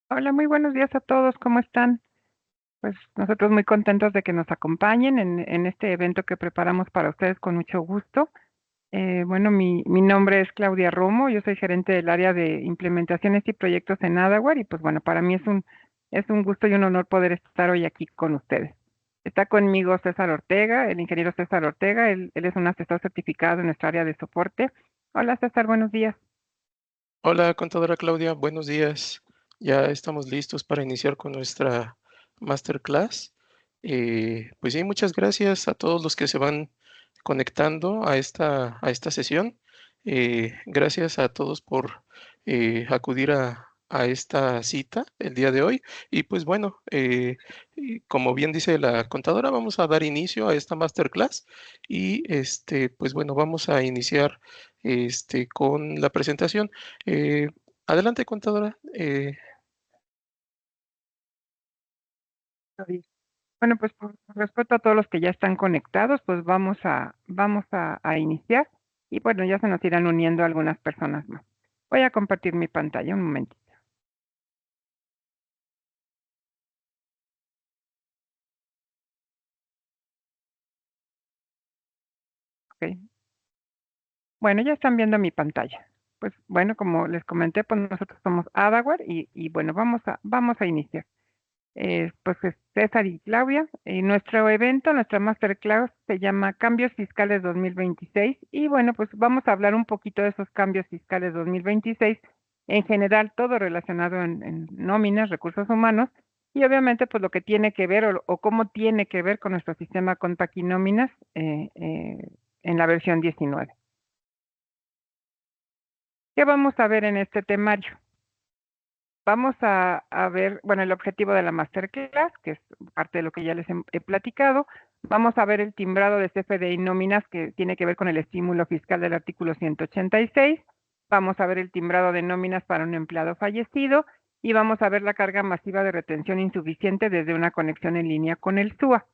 Hola, muy buenos días a todos, ¿cómo están? Pues nosotros muy contentos de que nos acompañen en este evento que preparamos para ustedes con mucho gusto. Bueno, mi nombre es Claudia Romo, yo soy gerente del área de implementaciones y proyectos en Adaware y pues bueno, para mí es un gusto y un honor poder estar hoy aquí con ustedes. Está conmigo César Ortega, el ingeniero César Ortega, él es un asesor certificado en nuestra área de soporte. Hola César, buenos días. Hola, contadora Claudia, buenos días. Ya estamos listos para iniciar con nuestra masterclass. Pues sí, muchas gracias a todos los que se van conectando a esta sesión. Gracias a todos por acudir a esta cita el día de hoy. Y pues bueno, y como bien dice la contadora, vamos a dar inicio a esta masterclass y pues bueno, vamos a iniciar con la presentación. Eh, Adelante, contadora. Bueno, pues por respeto a todos los que ya están conectados, pues vamos a iniciar y bueno, ya se nos irán uniendo algunas personas más. Voy a compartir mi pantalla un momentito. ¿Ok? Bueno, ya están viendo mi pantalla. Pues bueno, como les comenté, pues nosotros somos Adaware y bueno, vamos a iniciar. Pues es César y Claudia. Y nuestro evento, nuestra masterclass se llama Cambios Fiscales 2026 y bueno, pues vamos a hablar un poquito de esos cambios fiscales 2026, en general todo relacionado en nóminas, recursos humanos y obviamente pues lo que tiene que ver o cómo tiene que ver con nuestro sistema Compact y nóminas en la versión 19. ¿Qué vamos a ver en este temario? Vamos a ver, bueno, el objetivo de la masterclass, que es parte de lo que ya les he platicado. Vamos a ver el timbrado de CFDI nóminas, que tiene que ver con el estímulo fiscal del artículo 186. Vamos a ver el timbrado de nóminas para un empleado fallecido y vamos a ver la carga masiva de retención insuficiente desde una conexión en línea con el SUA.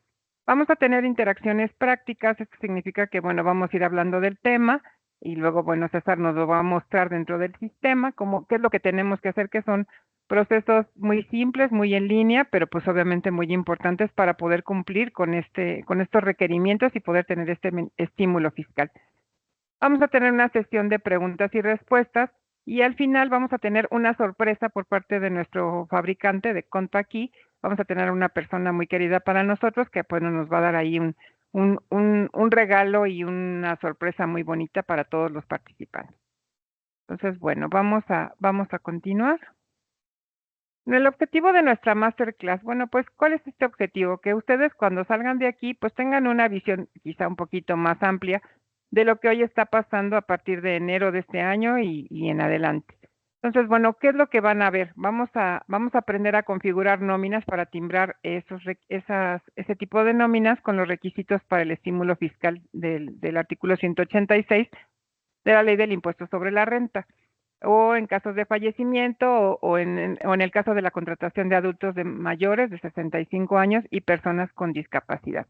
Vamos a tener interacciones prácticas, esto significa que, bueno, vamos a ir hablando del tema y luego, bueno, César nos lo va a mostrar dentro del sistema, como qué es lo que tenemos que hacer, que son procesos muy simples, muy en línea, pero pues obviamente muy importantes para poder cumplir con estos requerimientos y poder tener este estímulo fiscal. Vamos a tener una sesión de preguntas y respuestas y al final vamos a tener una sorpresa por parte de nuestro fabricante de Contaqui. Vamos a tener una persona muy querida para nosotros que pues nos va a dar ahí un regalo y una sorpresa muy bonita para todos los participantes. Entonces, bueno, vamos a continuar. El objetivo de nuestra masterclass, bueno, pues, ¿cuál es este objetivo? Que ustedes cuando salgan de aquí, pues tengan una visión quizá un poquito más amplia de lo que hoy está pasando a partir de enero de este año y en adelante. Entonces, bueno, ¿qué es lo que van a ver? Vamos a aprender a configurar nóminas para timbrar ese tipo de nóminas con los requisitos para el estímulo fiscal del artículo 186 de la ley del impuesto sobre la renta o en casos de fallecimiento o en el caso de la contratación de adultos de mayores de 65 años y personas con discapacidad.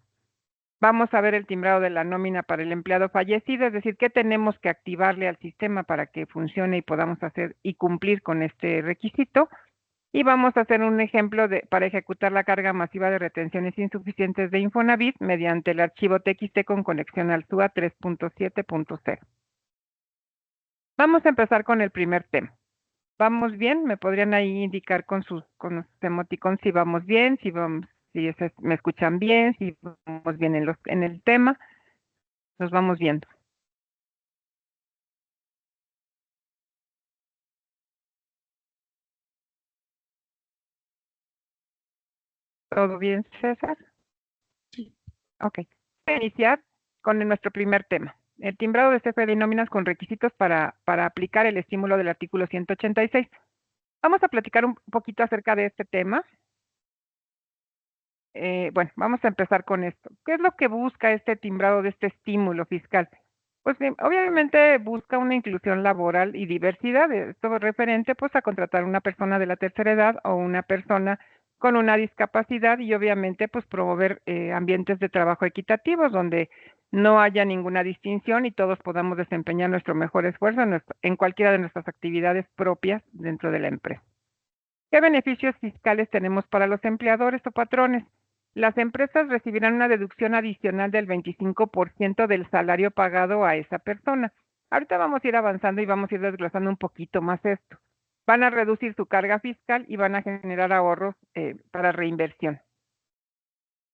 Vamos a ver el timbrado de la nómina para el empleado fallecido, es decir, qué tenemos que activarle al sistema para que funcione y podamos hacer y cumplir con este requisito. Y vamos a hacer un ejemplo para ejecutar la carga masiva de retenciones insuficientes de Infonavit mediante el archivo TXT con conexión al SUA 3.7.0. Vamos a empezar con el primer tema. ¿Vamos bien? ¿Me podrían ahí indicar con sus emoticons si vamos bien, si me escuchan bien, si vamos bien en el tema? Nos vamos viendo. ¿Todo bien, César? Sí. Ok. Voy a iniciar con nuestro primer tema. El timbrado de CFDI nóminas con requisitos para aplicar el estímulo del artículo 186. Vamos a platicar un poquito acerca de este tema. Bueno, vamos a empezar con esto. ¿Qué es lo que busca este timbrado de este estímulo fiscal? Pues bien, obviamente busca una inclusión laboral y diversidad, esto referente pues a contratar una persona de la tercera edad o una persona con una discapacidad y obviamente pues promover ambientes de trabajo equitativos donde no haya ninguna distinción y todos podamos desempeñar nuestro mejor esfuerzo en cualquiera de nuestras actividades propias dentro de la empresa. ¿Qué beneficios fiscales tenemos para los empleadores o patrones? Las empresas recibirán una deducción adicional del 25% del salario pagado a esa persona. Ahorita vamos a ir avanzando y vamos a ir desglosando un poquito más esto. Van a reducir su carga fiscal y van a generar ahorros para reinversión.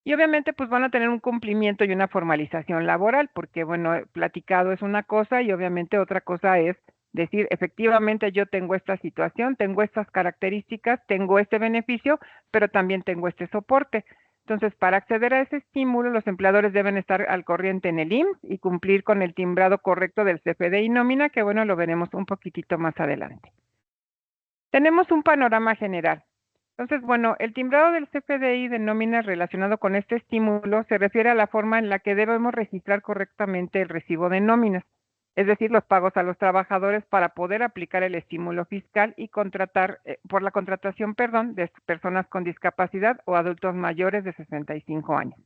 Y obviamente pues van a tener un cumplimiento y una formalización laboral, porque bueno, platicado es una cosa y obviamente otra cosa es decir, efectivamente yo tengo esta situación, tengo estas características, tengo este beneficio, pero también tengo este soporte. Entonces, para acceder a ese estímulo, los empleadores deben estar al corriente en el IMSS y cumplir con el timbrado correcto del CFDI nómina, que bueno, lo veremos un poquitito más adelante. Tenemos un panorama general. Entonces, bueno, el timbrado del CFDI de nómina relacionado con este estímulo se refiere a la forma en la que debemos registrar correctamente el recibo de nóminas, es decir, los pagos a los trabajadores para poder aplicar el estímulo fiscal y contratar, por la contratación, perdón, de personas con discapacidad o adultos mayores de 65 años.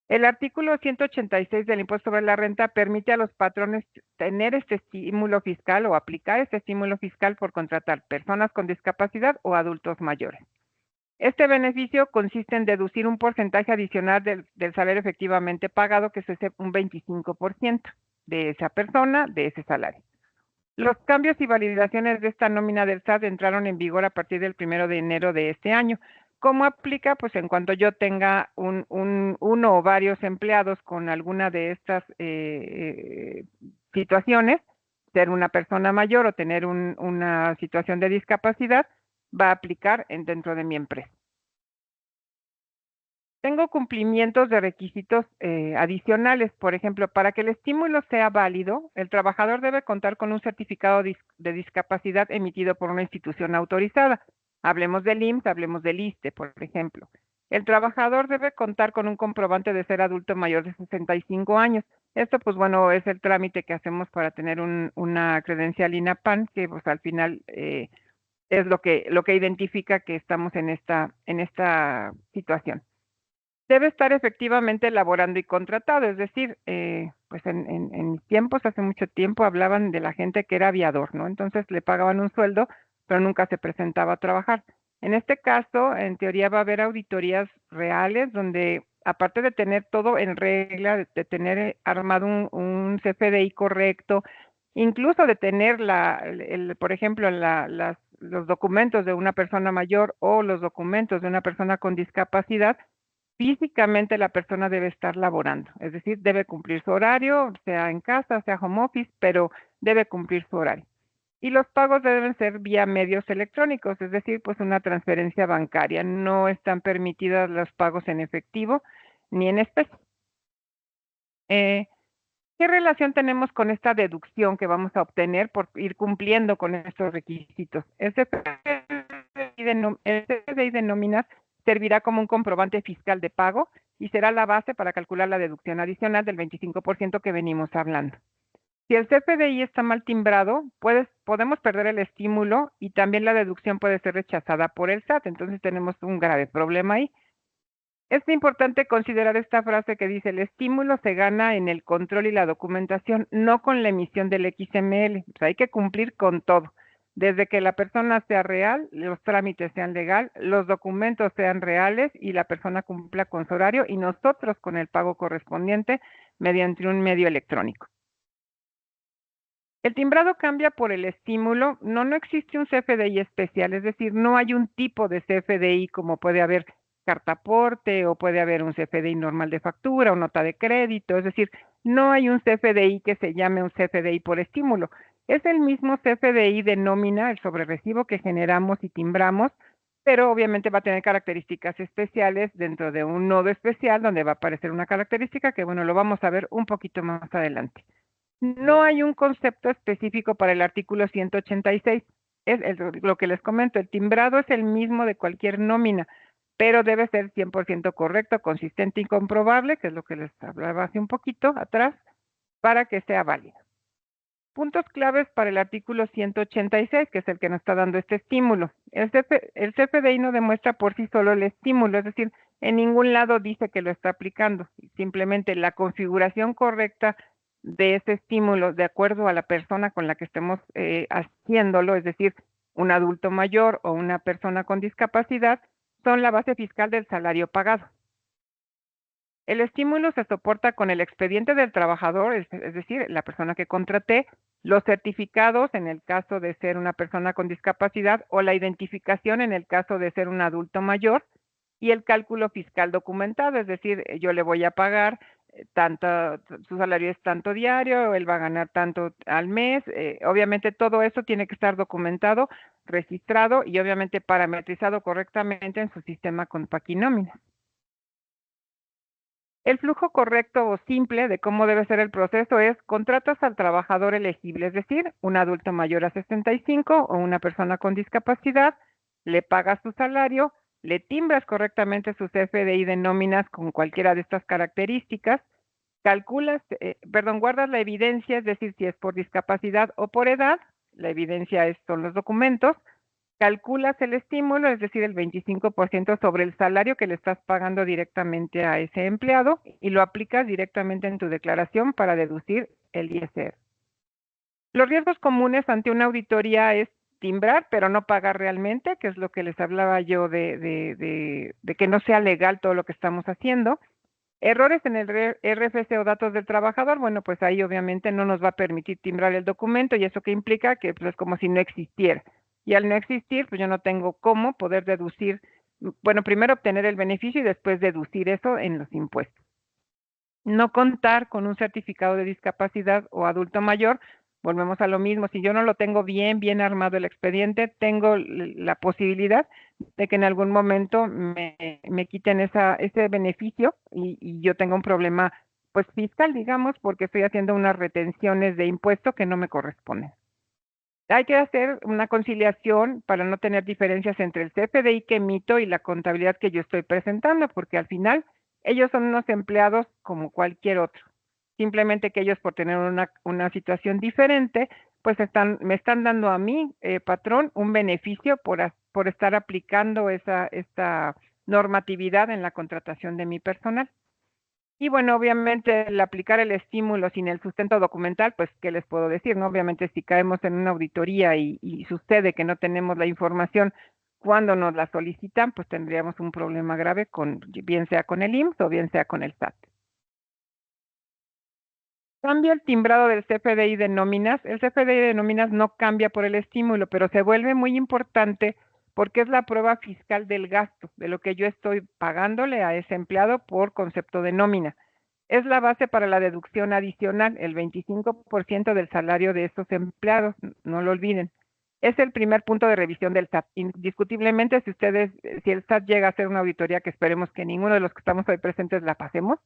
El artículo 186 del impuesto sobre la renta permite a los patrones tener este estímulo fiscal o aplicar este estímulo fiscal por contratar personas con discapacidad o adultos mayores. Este beneficio consiste en deducir un porcentaje adicional del salario efectivamente pagado, que es un 25% de esa persona, de ese salario. Los cambios y validaciones de esta nómina del SAT entraron en vigor a partir del 1 de enero de este año. ¿Cómo aplica? Pues en cuanto yo tenga uno o varios empleados con alguna de estas situaciones, ser una persona mayor o tener una situación de discapacidad, va a aplicar dentro de mi empresa. Tengo cumplimientos de requisitos adicionales. Por ejemplo, para que el estímulo sea válido, el trabajador debe contar con un certificado de discapacidad emitido por una institución autorizada. Hablemos del IMSS, hablemos del ISSSTE, por ejemplo. El trabajador debe contar con un comprobante de ser adulto mayor de 65 años. Esto, pues bueno, es el trámite que hacemos para tener una credencial INAPAN, que pues al final es lo que identifica que estamos en esta situación. Debe estar efectivamente laborando y contratado, es decir, pues en mis tiempos, hace mucho tiempo, hablaban de la gente que era aviador, ¿no? Entonces le pagaban un sueldo, pero nunca se presentaba a trabajar. En este caso, en teoría va a haber auditorías reales donde, aparte de tener todo en regla, de tener armado un CFDI correcto, incluso de tener por ejemplo, los documentos de una persona mayor o los documentos de una persona con discapacidad, físicamente la persona debe estar laborando, es decir, debe cumplir su horario, sea en casa, sea home office, pero debe cumplir su horario. Y los pagos deben ser vía medios electrónicos, es decir, pues una transferencia bancaria. No están permitidos los pagos en efectivo ni en especie. ¿Qué relación tenemos con esta deducción que vamos a obtener por ir cumpliendo con estos requisitos? El CFDI de nóminas servirá como un comprobante fiscal de pago y será la base para calcular la deducción adicional del 25% que venimos hablando. Si el CFDI está mal timbrado, podemos perder el estímulo y también la deducción puede ser rechazada por el SAT, entonces tenemos un grave problema ahí. Es importante considerar esta frase que dice: el estímulo se gana en el control y la documentación, no con la emisión del XML. O sea, hay que cumplir con todo. Desde que la persona sea real, los trámites sean legal, los documentos sean reales y la persona cumpla con su horario y nosotros con el pago correspondiente mediante un medio electrónico. El timbrado cambia por el estímulo. No existe un CFDI especial, es decir, no hay un tipo de CFDI como puede haber carta aporte o puede haber un CFDI normal de factura o nota de crédito, es decir, no hay un CFDI que se llame un CFDI por estímulo. Es el mismo CFDI de nómina, el sobrerecibo que generamos y timbramos, pero obviamente va a tener características especiales dentro de un nodo especial donde va a aparecer una característica que, bueno, lo vamos a ver un poquito más adelante. No hay un concepto específico para el artículo 186. Lo que les comento, el timbrado es el mismo de cualquier nómina, pero debe ser 100% correcto, consistente y comprobable, que es lo que les hablaba hace un poquito atrás, para que sea válido. Puntos claves para el artículo 186, que es el que nos está dando este estímulo. El CFDI no demuestra por sí solo el estímulo, es decir, en ningún lado dice que lo está aplicando. Simplemente la configuración correcta de ese estímulo, de acuerdo a la persona con la que estemos haciéndolo, es decir, un adulto mayor o una persona con discapacidad, son la base fiscal del salario pagado. El estímulo se soporta con el expediente del trabajador, es decir, la persona que contraté, los certificados en el caso de ser una persona con discapacidad o la identificación en el caso de ser un adulto mayor y el cálculo fiscal documentado, es decir, yo le voy a pagar tanto, su salario es tanto diario, él va a ganar tanto al mes, obviamente todo eso tiene que estar documentado, registrado y obviamente parametrizado correctamente en su sistema con Paquinómina. El flujo correcto o simple de cómo debe ser el proceso es: contratas al trabajador elegible, es decir, un adulto mayor a 65 o una persona con discapacidad, le pagas su salario, le timbras correctamente su CFDI de nóminas con cualquiera de estas características, guardas la evidencia, es decir, si es por discapacidad o por edad, la evidencia son los documentos, calculas el estímulo, es decir, el 25% sobre el salario que le estás pagando directamente a ese empleado y lo aplicas directamente en tu declaración para deducir el ISR. Los riesgos comunes ante una auditoría es timbrar, pero no pagar realmente, que es lo que les hablaba yo de que no sea legal todo lo que estamos haciendo. Errores en el RFC o datos del trabajador, bueno, pues ahí obviamente no nos va a permitir timbrar el documento y eso que implica que pues, es como si no existiera. Y al no existir, pues yo no tengo cómo poder deducir, bueno, primero obtener el beneficio y después deducir eso en los impuestos. No contar con un certificado de discapacidad o adulto mayor, volvemos a lo mismo, si yo no lo tengo bien armado el expediente, tengo la posibilidad de que en algún momento me quiten ese beneficio y yo tenga un problema pues fiscal, digamos, porque estoy haciendo unas retenciones de impuesto que no me corresponden. Hay que hacer una conciliación para no tener diferencias entre el CFDI que emito y la contabilidad que yo estoy presentando, porque al final ellos son unos empleados como cualquier otro. Simplemente que ellos por tener una situación diferente, pues me están dando a mí, patrón, un beneficio por estar aplicando esta normatividad en la contratación de mi personal. Y bueno, obviamente el aplicar el estímulo sin el sustento documental, pues, ¿qué les puedo decir? ¿No? Obviamente si caemos en una auditoría y sucede que no tenemos la información cuando nos la solicitan, pues tendríamos un problema grave bien sea con el IMSS o bien sea con el SAT. Cambia el timbrado del CFDI de nóminas. El CFDI de nóminas no cambia por el estímulo, pero se vuelve muy importante porque es la prueba fiscal del gasto, de lo que yo estoy pagándole a ese empleado por concepto de nómina. Es la base para la deducción adicional, el 25% del salario de esos empleados, no lo olviden. Es el primer punto de revisión del SAT. Indiscutiblemente, si el SAT llega a hacer una auditoría, que esperemos que ninguno de los que estamos hoy presentes la pasemos,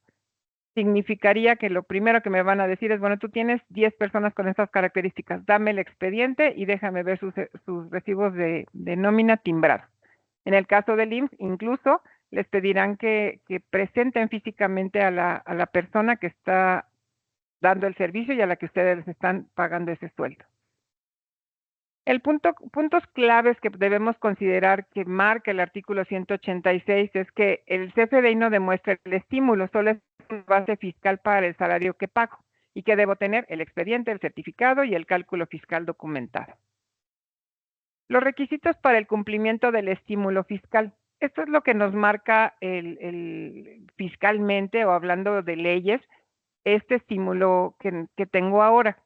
significaría que lo primero que me van a decir es: bueno, tú tienes 10 personas con estas características, dame el expediente y déjame ver sus recibos de nómina timbrados. En el caso del IMSS, incluso les pedirán que presenten físicamente a la persona que está dando el servicio y a la que ustedes les están pagando ese sueldo. Puntos claves que debemos considerar que marca el artículo 186 es que el CFDI no demuestra el estímulo, solo es una base fiscal para el salario que pago y que debo tener el expediente, el certificado y el cálculo fiscal documentado. Los requisitos para el cumplimiento del estímulo fiscal. Esto es lo que nos marca fiscalmente, o hablando de leyes, este estímulo que tengo ahora.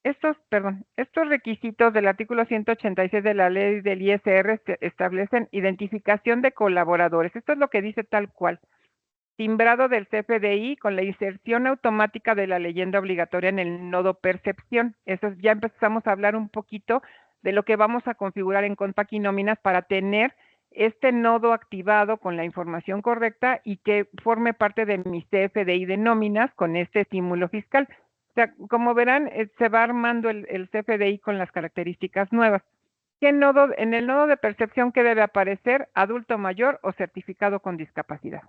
Estos requisitos del artículo 186 de la ley del ISR establecen identificación de colaboradores. Esto es lo que dice tal cual. Timbrado del CFDI con la inserción automática de la leyenda obligatoria en el nodo percepción. Eso ya empezamos a hablar un poquito de lo que vamos a configurar en Compac y Nóminas para tener este nodo activado con la información correcta y que forme parte de mi CFDI de nóminas con este estímulo fiscal. O sea, como verán, se va armando el CFDI con las características nuevas. En el nodo de percepción, ¿qué debe aparecer? Adulto mayor o certificado con discapacidad.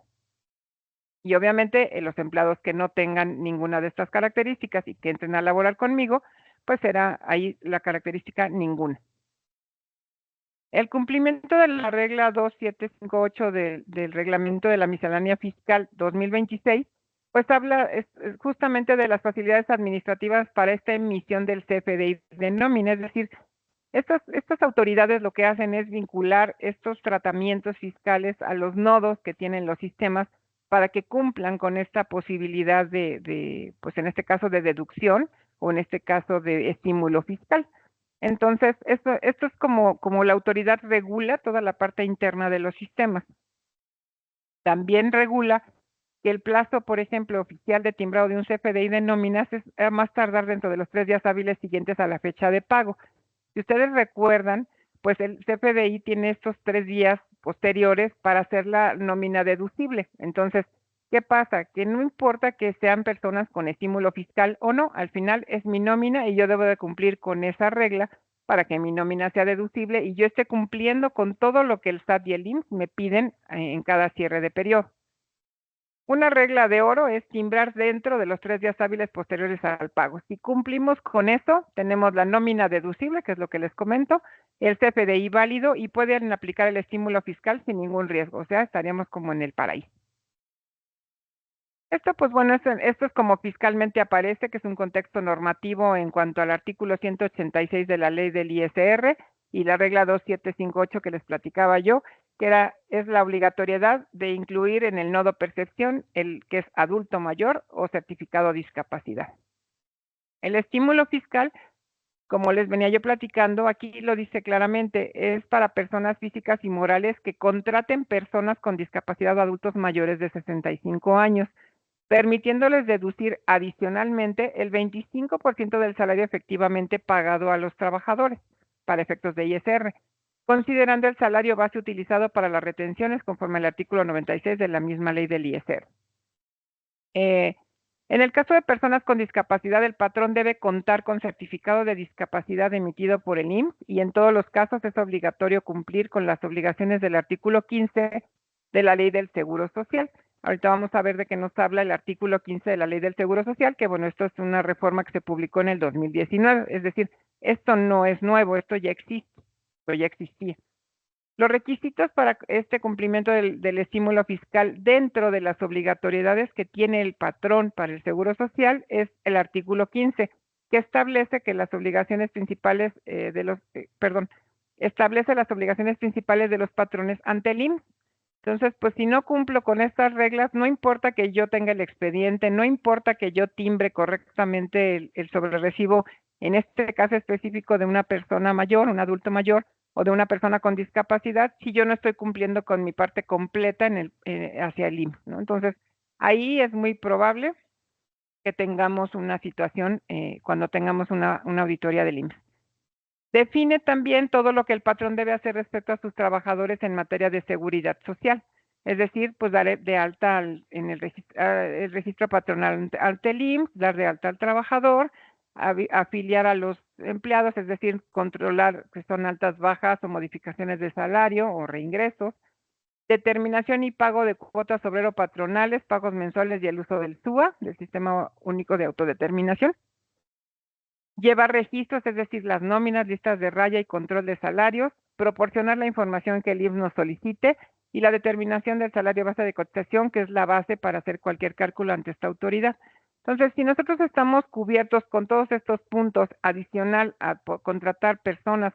Y obviamente los empleados que no tengan ninguna de estas características y que entren a laborar conmigo, pues será ahí la característica ninguna. El cumplimiento de la regla 2758 del reglamento de la miscelánea fiscal 2026, pues habla justamente de las facilidades administrativas para esta emisión del CFDI de nómina, es decir, Estas autoridades lo que hacen es vincular estos tratamientos fiscales a los nodos que tienen los sistemas para que cumplan con esta posibilidad pues en este caso de deducción o en este caso de estímulo fiscal. Entonces, esto es como la autoridad regula toda la parte interna de los sistemas. También regula que el plazo, por ejemplo, oficial de timbrado de un CFDI de nóminas es a más tardar dentro de los 3 días hábiles siguientes a la fecha de pago. Si ustedes recuerdan, pues el CFDI tiene estos 3 días posteriores para hacer la nómina deducible. Entonces, ¿qué pasa? Que no importa que sean personas con estímulo fiscal o no, al final es mi nómina y yo debo de cumplir con esa regla para que mi nómina sea deducible y yo esté cumpliendo con todo lo que el SAT y el IMSS me piden en cada cierre de periodo. Una regla de oro es timbrar dentro de los 3 días hábiles posteriores al pago. Si cumplimos con eso, tenemos la nómina deducible, que es lo que les comento, el CFDI válido y pueden aplicar el estímulo fiscal sin ningún riesgo. O sea, estaríamos como en el paraíso. Esto, pues bueno, esto es como fiscalmente aparece, que es un contexto normativo en cuanto al artículo 186 de la ley del ISR y la regla 2758 que les platicaba yo, que es la obligatoriedad de incluir en el nodo percepción el que es adulto mayor o certificado de discapacidad. El estímulo fiscal, como les venía yo platicando, aquí lo dice claramente, es para personas físicas y morales que contraten personas con discapacidad o adultos mayores de 65 años, permitiéndoles deducir adicionalmente el 25% del salario efectivamente pagado a los trabajadores para efectos de ISR, considerando el salario base utilizado para las retenciones conforme al artículo 96 de la misma ley del ISR. En el caso de personas con discapacidad, el patrón debe contar con certificado de discapacidad emitido por el IMSS y en todos los casos es obligatorio cumplir con las obligaciones del artículo 15 de la Ley del Seguro Social. Ahorita vamos a ver de qué nos habla el artículo 15 de la Ley del Seguro Social, que bueno, esto es una reforma que se publicó en el 2019, es decir, esto no es nuevo, esto ya existe, o ya existía. Los requisitos para este cumplimiento del estímulo fiscal dentro de las obligatoriedades que tiene el patrón para el Seguro Social es el artículo 15, que establece que las obligaciones principales establece las obligaciones principales de los patrones ante el IMSS. Entonces, pues si no cumplo con estas reglas, no importa que yo tenga el expediente, no importa que yo timbre correctamente el sobrerecibo, en este caso específico de una persona mayor, un adulto mayor, o de una persona con discapacidad, si yo no estoy cumpliendo con mi parte completa hacia el IMSS, ¿no? Entonces, ahí es muy probable que tengamos una situación cuando tengamos una auditoría del IMSS. Define también todo lo que el patrón debe hacer respecto a sus trabajadores en materia de seguridad social. Es decir, pues dar de alta en el registro patronal ante el IMSS, dar de alta al trabajador, afiliar a los empleados, es decir, controlar que son altas, bajas o modificaciones de salario o reingresos, determinación y pago de cuotas obrero patronales, pagos mensuales y el uso del SUA, del Sistema Único de Autodeterminación. Lleva registros, es decir, las nóminas, listas de raya y control de salarios, proporcionar la información que el IMSS nos solicite y la determinación del salario base de cotización, que es la base para hacer cualquier cálculo ante esta autoridad. Entonces, si nosotros estamos cubiertos con todos estos puntos adicional a contratar personas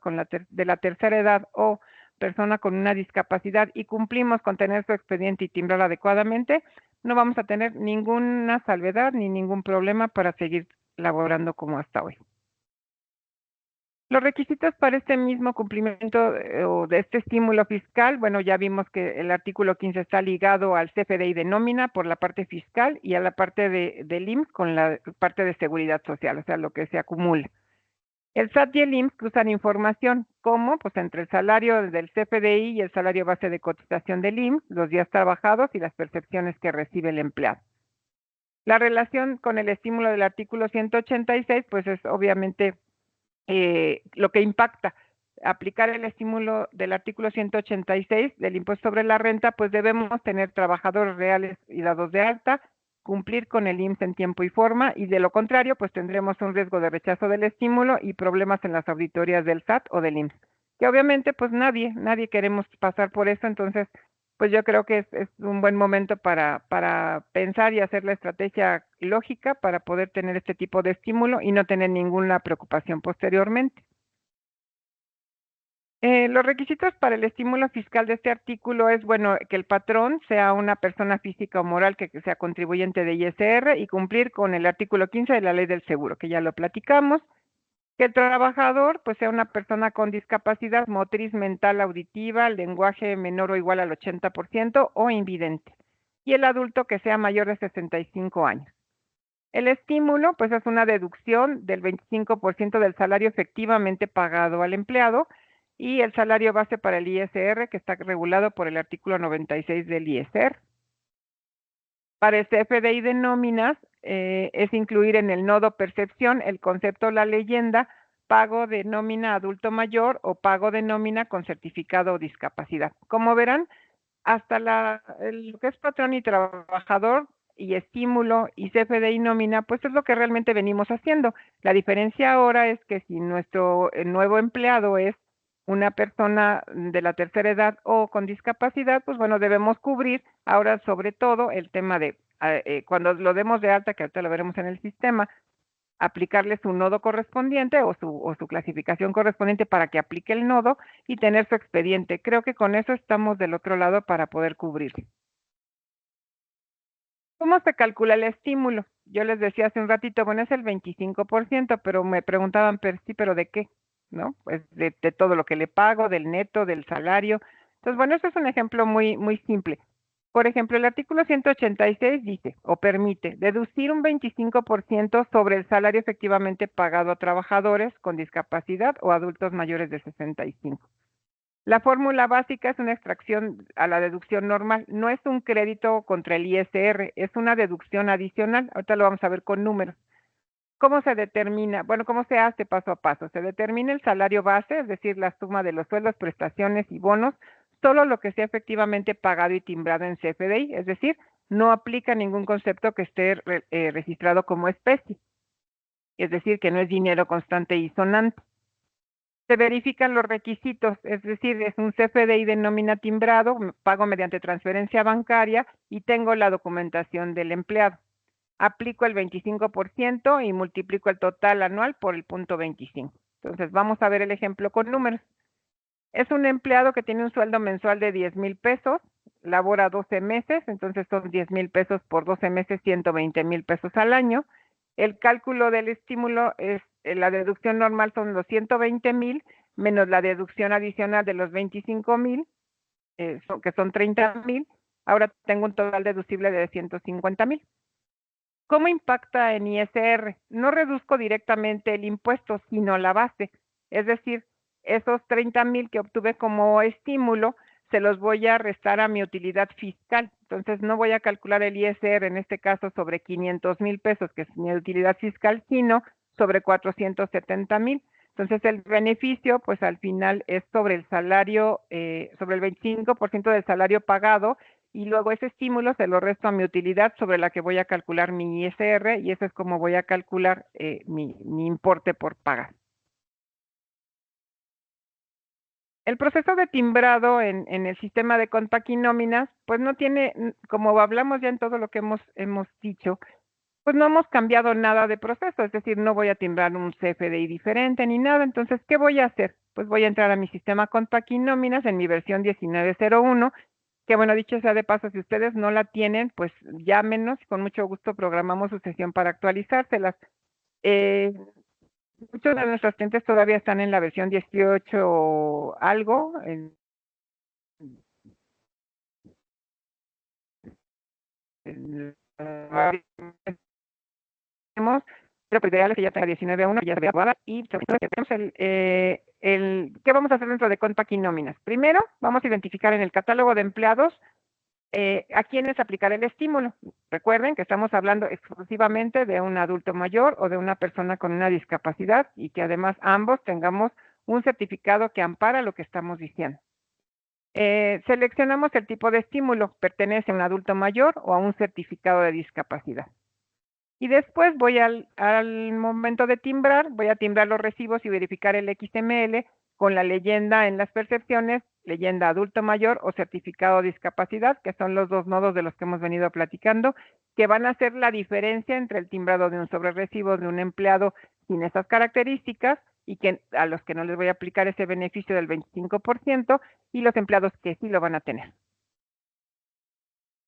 de la tercera edad o persona con una discapacidad y cumplimos con tener su expediente y timbrar adecuadamente, no vamos a tener ninguna salvedad ni ningún problema para seguir laborando como hasta hoy. Los requisitos para este mismo cumplimiento o de este estímulo fiscal, bueno, ya vimos que el artículo 15 está ligado al CFDI de nómina por la parte fiscal y a la parte del IMSS con la parte de seguridad social, o sea, lo que se acumula. El SAT y el IMSS cruzan información, ¿cómo? Pues entre el salario del CFDI y el salario base de cotización del IMSS, los días trabajados y las percepciones que recibe el empleado. La relación con el estímulo del artículo 186, pues es obviamente lo que impacta. Aplicar el estímulo del artículo 186 del impuesto sobre la renta, pues debemos tener trabajadores reales y dados de alta, cumplir con el IMSS en tiempo y forma, y de lo contrario, pues tendremos un riesgo de rechazo del estímulo y problemas en las auditorías del SAT o del IMSS. Que obviamente, pues nadie queremos pasar por eso, entonces, pues yo creo que es un buen momento para pensar y hacer la estrategia lógica para poder tener este tipo de estímulo y no tener ninguna preocupación posteriormente. Los requisitos para el estímulo fiscal de este artículo es, bueno, que el patrón sea una persona física o moral que sea contribuyente de ISR y cumplir con el artículo 15 de la Ley del Seguro, que ya lo platicamos. Que el trabajador pues sea una persona con discapacidad motriz, mental, auditiva, lenguaje menor o igual al 80% o invidente. Y el adulto que sea mayor de 65 años. El estímulo pues es una deducción del 25% del salario efectivamente pagado al empleado y el salario base para el ISR que está regulado por el artículo 96 del ISR. Para el CFDI de nóminas es incluir en el nodo percepción el concepto la leyenda pago de nómina adulto mayor o pago de nómina con certificado o discapacidad. Como verán, hasta lo que es patrón y trabajador y estímulo y CFDI nómina, pues es lo que realmente venimos haciendo. La diferencia ahora es que si nuestro nuevo empleado es una persona de la tercera edad o con discapacidad, pues bueno, debemos cubrir ahora sobre todo el tema de cuando lo demos de alta, que ahorita lo veremos en el sistema, aplicarle su nodo correspondiente o su clasificación correspondiente para que aplique el nodo y tener su expediente. Creo que con eso estamos del otro lado para poder cubrir. ¿Cómo se calcula el estímulo? Yo les decía hace un ratito, bueno, es el 25%, pero me preguntaban, pero sí, ¿pero de qué? ¿No? Pues de todo lo que le pago, del neto, del salario. Entonces, bueno, eso es un ejemplo muy simple. Por ejemplo, el artículo 186 dice o permite deducir un 25% sobre el salario efectivamente pagado a trabajadores con discapacidad o adultos mayores de 65. La fórmula básica es una extracción a la deducción normal, no es un crédito contra el ISR, es una deducción adicional. Ahorita lo vamos a ver con números. ¿Cómo se determina? Bueno, ¿cómo se hace paso a paso? Se determina el salario base, es decir, la suma de los sueldos, prestaciones y bonos, solo lo que sea efectivamente pagado y timbrado en CFDI, es decir, no aplica ningún concepto que esté registrado como especie, es decir, que no es dinero constante y sonante. Se verifican los requisitos, es decir, es un CFDI de nómina timbrado, pago mediante transferencia bancaria y tengo la documentación del empleado. Aplico el 25% y multiplico el total anual por el punto 25. Entonces, vamos a ver el ejemplo con números. Es un empleado que tiene un sueldo mensual de 10,000 pesos, labora 12 meses, entonces son 10,000 pesos por 12 meses, 120,000 pesos al año. El cálculo del estímulo es, la deducción normal son los 120,000 menos la deducción adicional de los 25,000, que son 30,000. Ahora tengo un total deducible de 150,000. ¿Cómo impacta en ISR? No reduzco directamente el impuesto, sino la base. Es decir, esos 30,000 que obtuve como estímulo, se los voy a restar a mi utilidad fiscal. Entonces, no voy a calcular el ISR en este caso sobre 500,000 pesos, que es mi utilidad fiscal, sino sobre 470,000. Entonces, el beneficio, pues al final es sobre el salario, sobre el 25% del salario pagado, y luego ese estímulo se lo resto a mi utilidad sobre la que voy a calcular mi ISR y eso es como voy a calcular mi importe por pagar. El proceso de timbrado en el sistema de Compaquinóminas, pues no tiene, como hablamos ya en todo lo que hemos dicho, pues no hemos cambiado nada de proceso, es decir, no voy a timbrar un CFDI diferente ni nada. Entonces, ¿qué voy a hacer? Pues voy a entrar a mi sistema Compaquinóminas en mi versión 1901, que bueno, dicho sea de paso, si ustedes no la tienen, pues llámenos, con mucho gusto programamos su sesión para actualizárselas. Eh, Muchos de nuestros clientes todavía están en la versión 18 o algo, tenemos, pero lo ideal es que ya tenga 19 a 1, ya se vea aprobada, y sobre todo que tenemos ¿qué vamos a hacer dentro de Compaquinóminas? Primero, vamos a identificar en el catálogo de empleados a quiénes aplicar el estímulo. Recuerden que estamos hablando exclusivamente de un adulto mayor o de una persona con una discapacidad y que además ambos tengamos un certificado que ampara lo que estamos diciendo. Seleccionamos el tipo de estímulo, pertenece a un adulto mayor o a un certificado de discapacidad. Y después voy al momento de timbrar, voy a timbrar los recibos y verificar el XML con la leyenda en las percepciones, leyenda adulto mayor o certificado de discapacidad, que son los dos nodos de los que hemos venido platicando, que van a hacer la diferencia entre el timbrado de un sobrerecibo de un empleado sin esas características y que a los que no les voy a aplicar ese beneficio del 25% y los empleados que sí lo van a tener.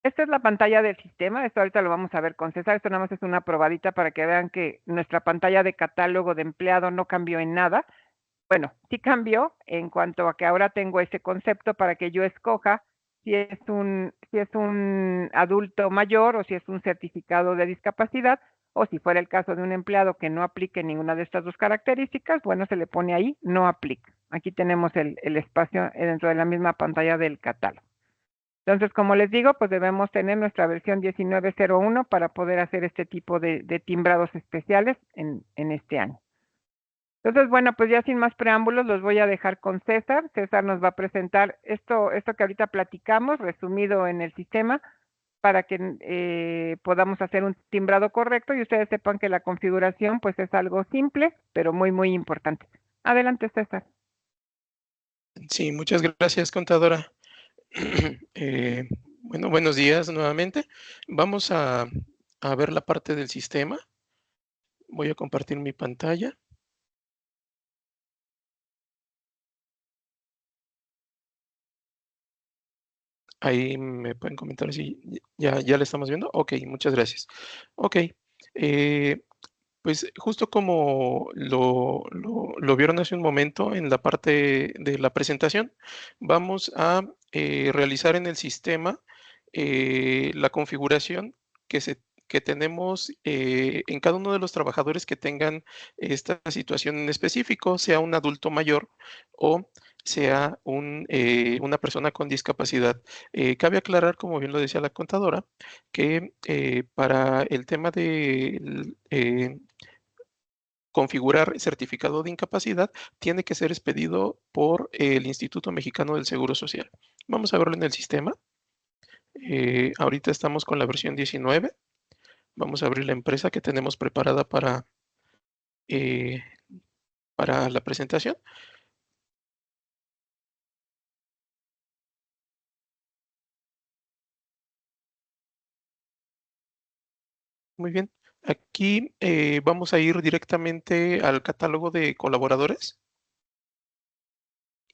Esta es la pantalla del sistema, esto ahorita lo vamos a ver con César, esto nada más es una probadita para que vean que nuestra pantalla de catálogo de empleado no cambió en nada. Bueno, sí cambió en cuanto a que ahora tengo ese concepto para que yo escoja si es un adulto mayor o si es un certificado de discapacidad, o si fuera el caso de un empleado que no aplique ninguna de estas dos características, bueno, se le pone ahí, no aplica. Aquí tenemos el espacio dentro de la misma pantalla del catálogo. Entonces, como les digo, pues debemos tener nuestra versión 1901 para poder hacer este tipo de timbrados especiales en este año. Entonces, bueno, pues ya sin más preámbulos, los voy a dejar con César. César nos va a presentar esto que ahorita platicamos, resumido en el sistema, para que podamos hacer un timbrado correcto y ustedes sepan que la configuración pues es algo simple, pero muy, muy importante. Adelante, César. Sí, muchas gracias, contadora. Bueno, buenos días nuevamente. Vamos a ver la parte del sistema. Voy a compartir mi pantalla. Ahí me pueden comentar si ya le estamos viendo. Ok, muchas gracias. Ok, pues justo como lo vieron hace un momento en la parte de la presentación, vamos a realizar en el sistema la configuración que, que tenemos en cada uno de los trabajadores que tengan esta situación en específico, sea un adulto mayor o sea una persona con discapacidad. Cabe aclarar, como bien lo decía la contadora, que para el tema de configurar certificado de incapacidad tiene que ser expedido por el Instituto Mexicano del Seguro Social. Vamos a verlo en el sistema. Ahorita estamos con la versión 19. Vamos a abrir la empresa que tenemos preparada eh, para la presentación. Muy bien. Aquí vamos a ir directamente al catálogo de colaboradores.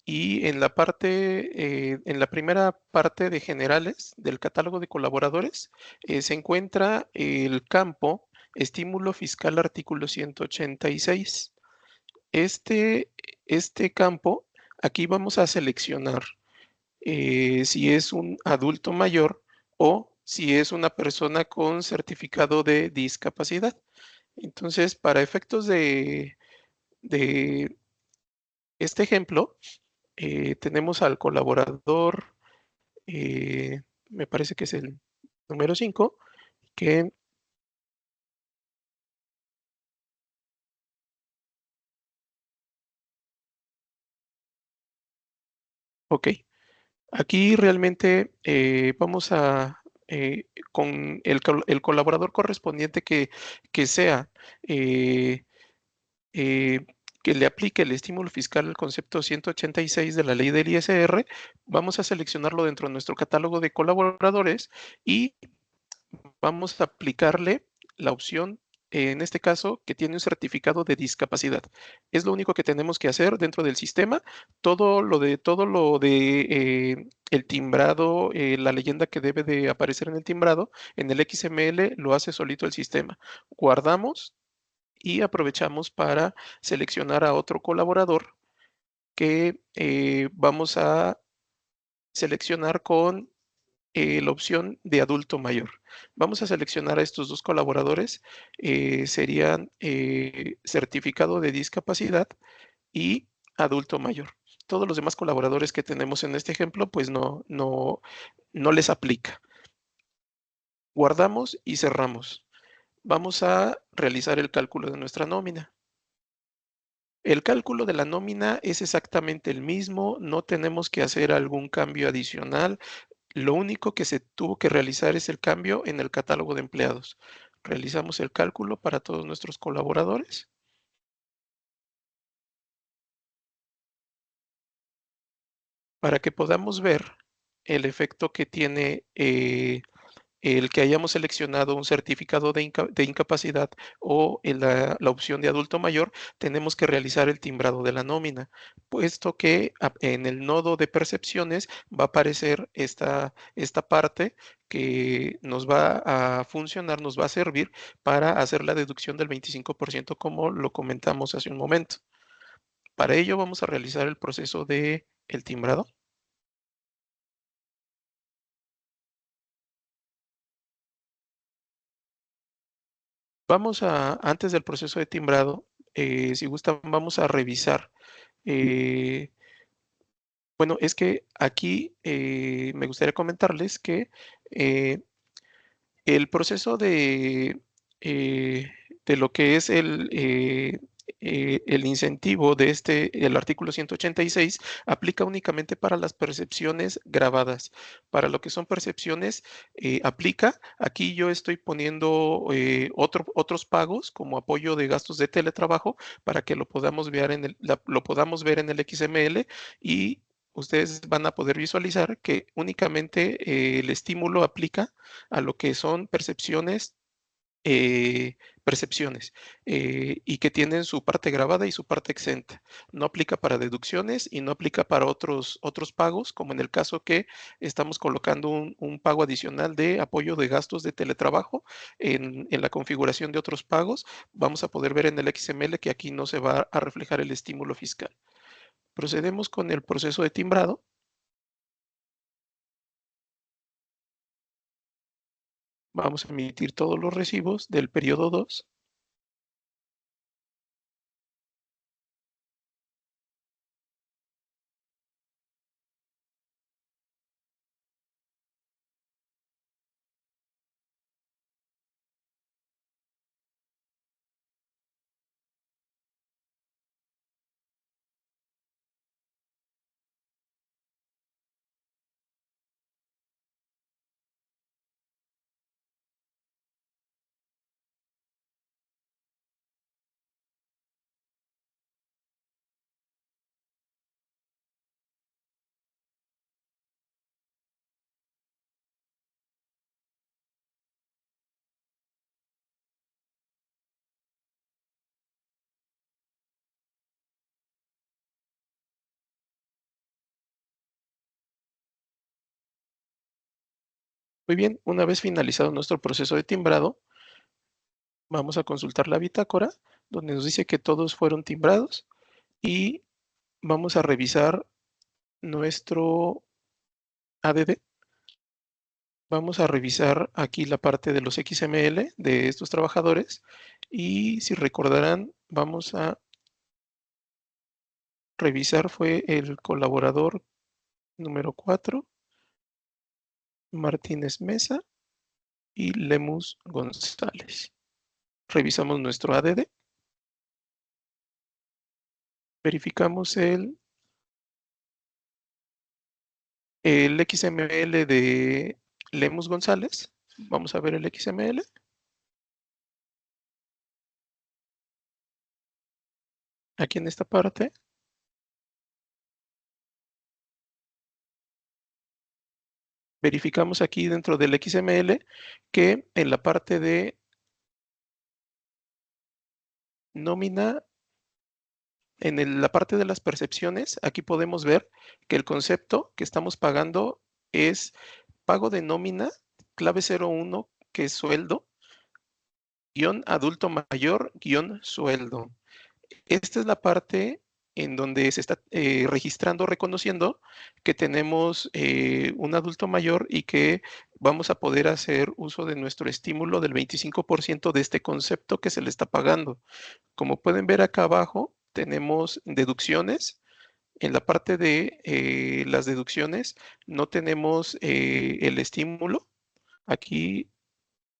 Y en la parte, en la primera parte de generales del catálogo de colaboradores, se encuentra el campo estímulo fiscal artículo 186. Este, este campo, aquí vamos a seleccionar si es un adulto mayor o si es una persona con certificado de discapacidad. Entonces, para efectos de este ejemplo, tenemos al colaborador, me parece que es el número 5, que, ok, aquí realmente vamos con el colaborador correspondiente que sea, eh, eh, que le aplique el estímulo fiscal al concepto 186 de la ley del ISR, vamos a seleccionarlo dentro de nuestro catálogo de colaboradores y vamos a aplicarle la opción, en este caso, que tiene un certificado de discapacidad. Es lo único que tenemos que hacer dentro del sistema. Todo lo de el timbrado, la leyenda que debe de aparecer en el timbrado, en el XML lo hace solito el sistema. Guardamos y aprovechamos para seleccionar a otro colaborador que vamos a seleccionar con la opción de adulto mayor. Vamos a seleccionar a estos dos colaboradores. Serían certificado de discapacidad y adulto mayor. Todos los demás colaboradores que tenemos en este ejemplo, pues no les aplica. Guardamos y cerramos. Vamos a realizar el cálculo de nuestra nómina. El cálculo de la nómina es exactamente el mismo, no tenemos que hacer algún cambio adicional. Lo único que se tuvo que realizar es el cambio en el catálogo de empleados. Realizamos el cálculo para todos nuestros colaboradores. Para que podamos ver el efecto que tiene el que hayamos seleccionado un certificado de incapacidad o la opción de adulto mayor, tenemos que realizar el timbrado de la nómina, puesto que en el nodo de percepciones va a aparecer esta parte que nos va a funcionar, nos va a servir para hacer la deducción del 25%, como lo comentamos hace un momento. Para ello vamos a realizar el proceso de el timbrado. Antes del proceso de timbrado, si gustan, vamos a revisar. Bueno, es que aquí me gustaría comentarles que eh, el proceso de lo que es el incentivo de el artículo 186 aplica únicamente para las percepciones grabadas. Para lo que son percepciones, aplica. Aquí yo estoy poniendo otros pagos como apoyo de gastos de teletrabajo para que lo podamos ver lo podamos ver en el XML, y ustedes van a poder visualizar que únicamente el estímulo aplica a lo que son eh, percepciones, y que tienen su parte grabada y su parte exenta. No aplica para deducciones y no aplica para otros pagos, como en el caso que estamos colocando un pago adicional de apoyo de gastos de teletrabajo en la configuración de otros pagos. Vamos a poder ver en el XML que aquí no se va a reflejar el estímulo fiscal. Procedemos con el proceso de timbrado. Vamos a emitir todos los recibos del periodo 2. Muy bien, una vez finalizado nuestro proceso de timbrado, vamos a consultar la bitácora, donde nos dice que todos fueron timbrados, y vamos a revisar nuestro ADD. Vamos a revisar aquí la parte de los XML de estos trabajadores, y si recordarán, vamos a revisar, fue el colaborador número 4, Martínez Mesa y Lemus González. Revisamos nuestro ADD, verificamos el XML de Lemus González. Vamos a ver el XML. Aquí en esta parte. Verificamos aquí dentro del XML que en la parte de nómina, en la parte de las percepciones, aquí podemos ver que el concepto que estamos pagando es pago de nómina, clave 01, que es sueldo, guión adulto mayor, guión sueldo. Esta es la parte en donde se está registrando, reconociendo que tenemos un adulto mayor y que vamos a poder hacer uso de nuestro estímulo del 25% de este concepto que se le está pagando. Como pueden ver acá abajo, tenemos deducciones. En la parte de las deducciones no tenemos el estímulo. Aquí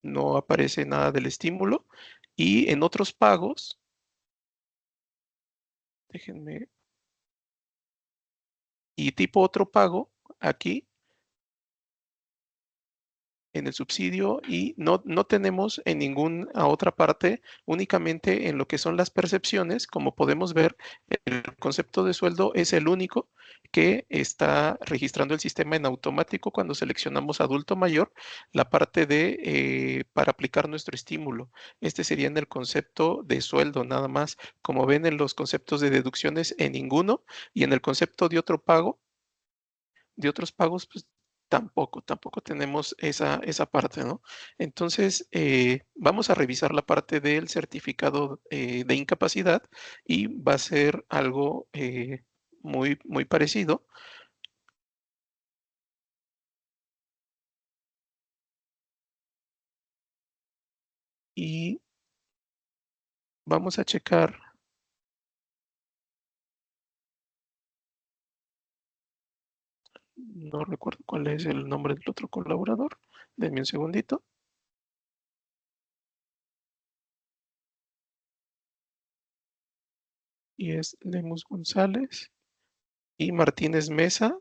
no aparece nada del estímulo. Y en otros pagos, déjenme, y tipo otro pago, aquí en el subsidio y no tenemos en ninguna otra parte, únicamente en lo que son las percepciones. Como podemos ver, el concepto de sueldo es el único que está registrando el sistema en automático cuando seleccionamos adulto mayor, la parte de para aplicar nuestro estímulo. Este sería en el concepto de sueldo nada más. Como ven en los conceptos de deducciones, en ninguno, y en el concepto de otro pago, de otros pagos, pues tampoco tenemos esa parte, ¿no? Entonces, vamos a revisar la parte del certificado de incapacidad y va a ser algo muy parecido. Y vamos a checar, no recuerdo cuál es el nombre del otro colaborador, denme un segundito. Y es Lemus González y Martínez Mesa,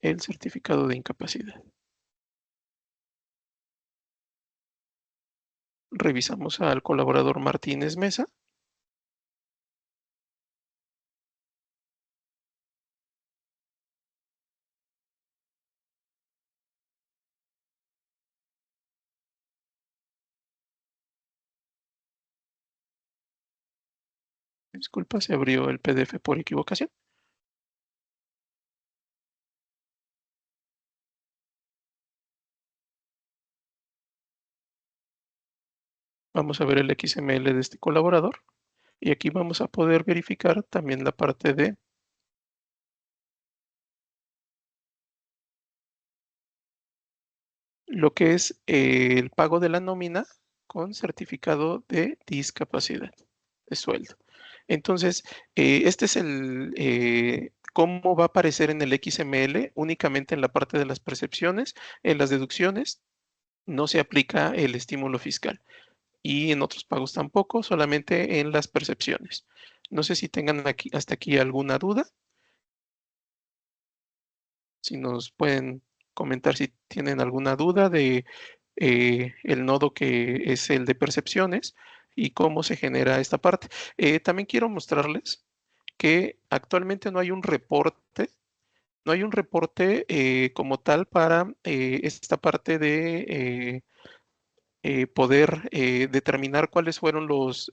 el certificado de incapacidad. Revisamos al colaborador Martínez Mesa. Disculpa, se abrió el PDF por equivocación. Vamos a ver el XML de este colaborador y aquí vamos a poder verificar también la parte de lo que es el pago de la nómina con certificado de discapacidad de sueldo. Entonces, este es el cómo va a aparecer en el XML únicamente en la parte de las percepciones. En las deducciones no se aplica el estímulo fiscal y en otros pagos tampoco, solamente en las percepciones. No sé si tengan aquí, hasta aquí alguna duda. Si nos pueden comentar si tienen alguna duda de el nodo que es el de percepciones y cómo se genera esta parte. También quiero mostrarles que actualmente no hay un reporte como tal para esta parte de poder determinar cuáles fueron los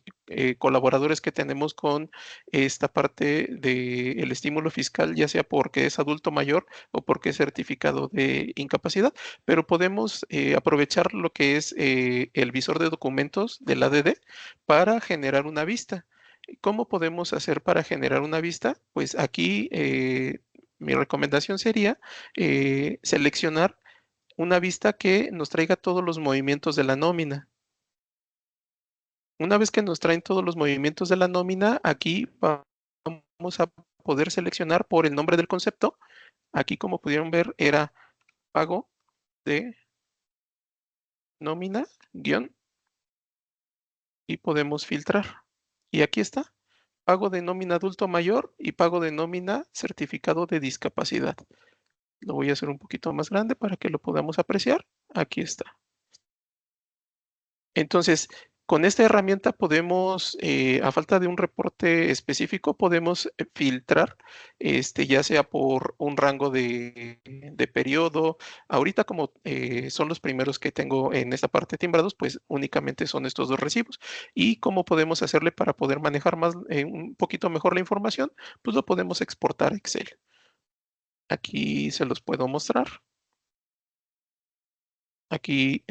colaboradores que tenemos con esta parte del estímulo fiscal, ya sea porque es adulto mayor o porque es certificado de incapacidad, pero podemos aprovechar lo que es el visor de documentos del ADD para generar una vista. ¿Cómo podemos hacer para generar una vista? Pues aquí mi recomendación sería seleccionar una vista que nos traiga todos los movimientos de la nómina. Una vez que nos traen todos los movimientos de la nómina, aquí vamos a poder seleccionar por el nombre del concepto. Aquí, como pudieron ver, era pago de nómina, guión, y podemos filtrar. Y aquí está, pago de nómina adulto mayor y pago de nómina certificado de discapacidad. Lo voy a hacer un poquito más grande para que lo podamos apreciar. Aquí está. Entonces, con esta herramienta podemos, a falta de un reporte específico, podemos filtrar, ya sea por un rango de periodo. Ahorita, como son los primeros que tengo en esta parte timbrados, pues únicamente son estos dos recibos. ¿Y cómo podemos hacerle para poder manejar más, un poquito mejor la información? Pues lo podemos exportar a Excel. Aquí se los puedo mostrar. Aquí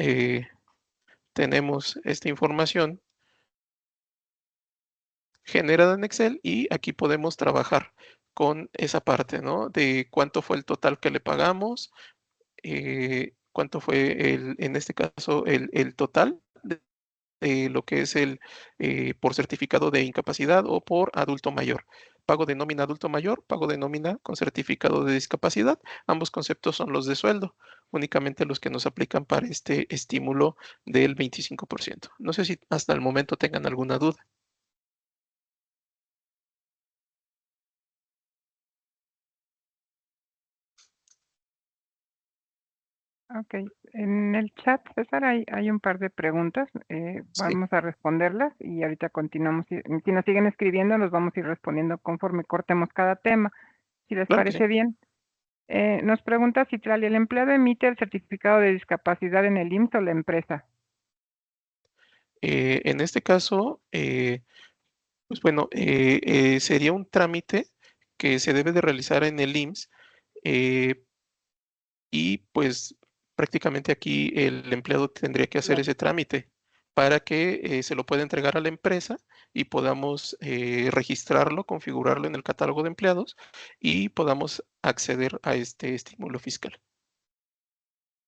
tenemos esta información generada en Excel y aquí podemos trabajar con esa parte, ¿no? De cuánto fue el total que le pagamos, cuánto fue en este caso, el total de lo que es el por certificado de incapacidad o por adulto mayor. Pago de nómina adulto mayor, pago de nómina con certificado de discapacidad. Ambos conceptos son los de sueldo, únicamente los que nos aplican para este estímulo del 25%. No sé si hasta el momento tengan alguna duda. Ok, en el chat, César, hay un par de preguntas. Sí, Vamos a responderlas y ahorita continuamos. Si nos siguen escribiendo, los vamos a ir respondiendo conforme cortemos cada tema, si les claro que sí. parece bien. Nos pregunta Citlali, ¿el empleado emite el certificado de discapacidad en el IMSS o la empresa? En este caso, pues bueno, sería un trámite que se debe de realizar en el IMSS, eh, y pues prácticamente aquí el empleado tendría que hacer Claro. ese trámite para que se lo pueda entregar a la empresa y podamos registrarlo, configurarlo en el catálogo de empleados y podamos acceder a este estímulo fiscal.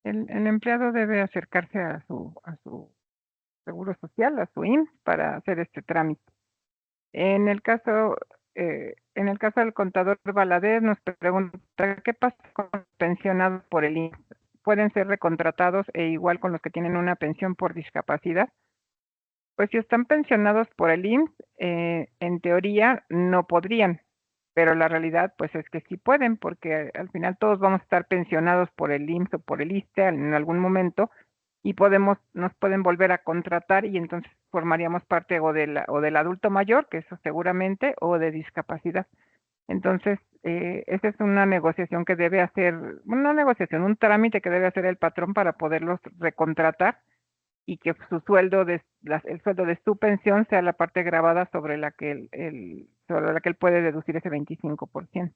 El empleado debe acercarse a su seguro social, a su IMSS, para hacer este trámite. En el caso del contador Valadez nos pregunta, ¿qué pasa con los pensionados por el IMSS? ¿Pueden ser recontratados e igual con los que tienen una pensión por discapacidad? Pues si están pensionados por el IMSS, en teoría no podrían, pero la realidad pues es que sí pueden, porque al final todos vamos a estar pensionados por el IMSS o por el ISSSTE en algún momento y nos pueden volver a contratar y entonces formaríamos parte o del adulto mayor, que eso seguramente, o de discapacidad. Entonces, esa es una negociación que debe hacer, una negociación, un trámite que debe hacer el patrón para poderlos recontratar y que su el sueldo de su pensión sea la parte grabada sobre la que sobre la que él puede deducir ese 25%.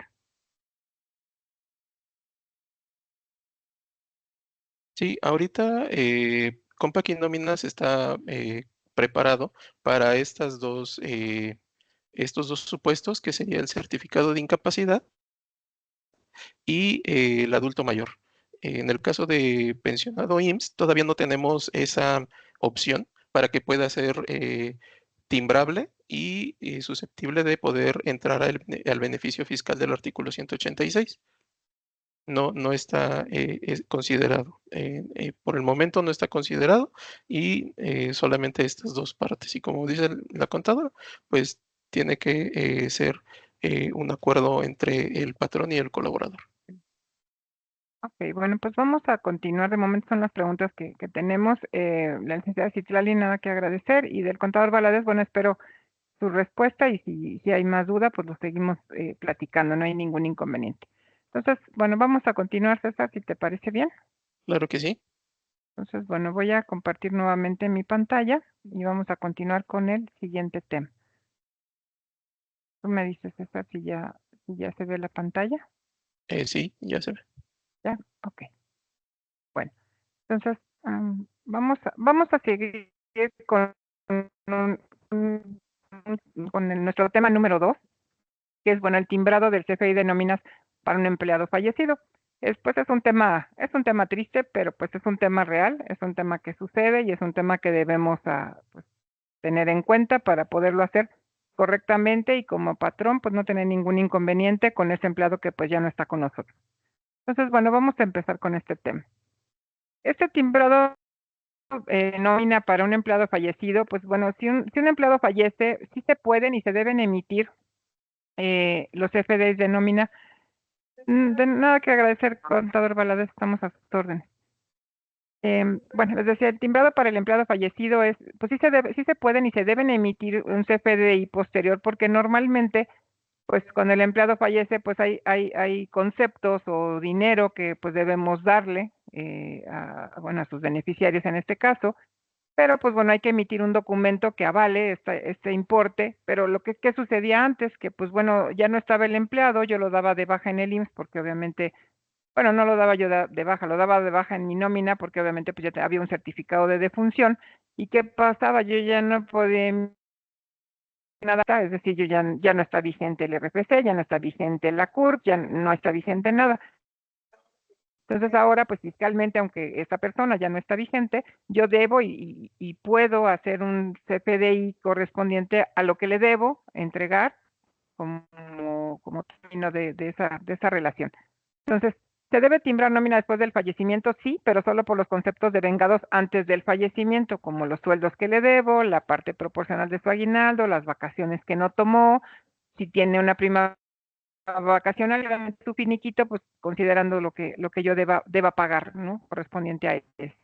Sí, ahorita Compaq Nóminas está preparado para estos dos supuestos, que sería el certificado de incapacidad y el adulto mayor. En el caso de pensionado IMSS, todavía no tenemos esa opción para que pueda ser timbrable y susceptible de poder entrar al beneficio fiscal del artículo 186. No, no está considerado. Por el momento no está considerado y solamente estas dos partes. Y como dice la contadora, pues tiene que ser un acuerdo entre el patrón y el colaborador. Ok, bueno, pues vamos a continuar. De momento son las preguntas que tenemos. La licenciada Citlali, nada que agradecer. Y del contador Valadez, bueno, espero su respuesta y si hay más duda, pues lo seguimos platicando, no hay ningún inconveniente. Entonces, bueno, vamos a continuar, César, si te parece bien. Claro que sí. Entonces, bueno, voy a compartir nuevamente mi pantalla y vamos a continuar con el siguiente tema. Tú me dices, César, si ya se ve la pantalla. Sí, ya se ve. ¿Ya? Ok. Bueno, entonces, vamos a seguir con, un- un- nuestro tema número 2, que es, bueno, el timbrado del CFI de nóminas para un empleado fallecido. Pues es un tema triste, pero pues es un tema real, es un tema que sucede y es un tema que debemos pues, tener en cuenta para poderlo hacer correctamente y como patrón, pues no tener ningún inconveniente con ese empleado que pues ya no está con nosotros. Entonces, bueno, vamos a empezar con este tema. Este timbrado nómina para un empleado fallecido, pues bueno, si un empleado fallece, sí se pueden y se deben emitir los FDIs de nómina. De nada que agradecer, contador Valadez, estamos a sus órdenes. Bueno, les decía, el timbrado para el empleado fallecido pues sí se pueden y se deben emitir un CFDI posterior, porque normalmente, pues cuando el empleado fallece, pues hay conceptos o dinero que pues debemos darle bueno, a sus beneficiarios en este caso, pero pues bueno, hay que emitir un documento que avale este importe, pero ¿qué sucedía antes? Que pues bueno, ya no estaba el empleado, yo lo daba de baja en el IMSS porque obviamente, bueno, no lo daba yo de baja, lo daba de baja en mi nómina porque obviamente pues ya había un certificado de defunción. ¿Y qué pasaba? Yo ya no podía nada, es decir, ya no está vigente el RFC, ya no está vigente la CURP, ya no está vigente nada. Entonces ahora, pues fiscalmente, aunque esta persona ya no está vigente, yo debo y puedo hacer un CFDI correspondiente a lo que le debo entregar como término de esa relación. Entonces, ¿se debe timbrar nómina después del fallecimiento? Sí, pero solo por los conceptos devengados antes del fallecimiento, como los sueldos que le debo, la parte proporcional de su aguinaldo, las vacaciones que no tomó, si tiene una prima vacacional le dan su finiquito, pues considerando lo que yo deba pagar, ¿no? Correspondiente a eso.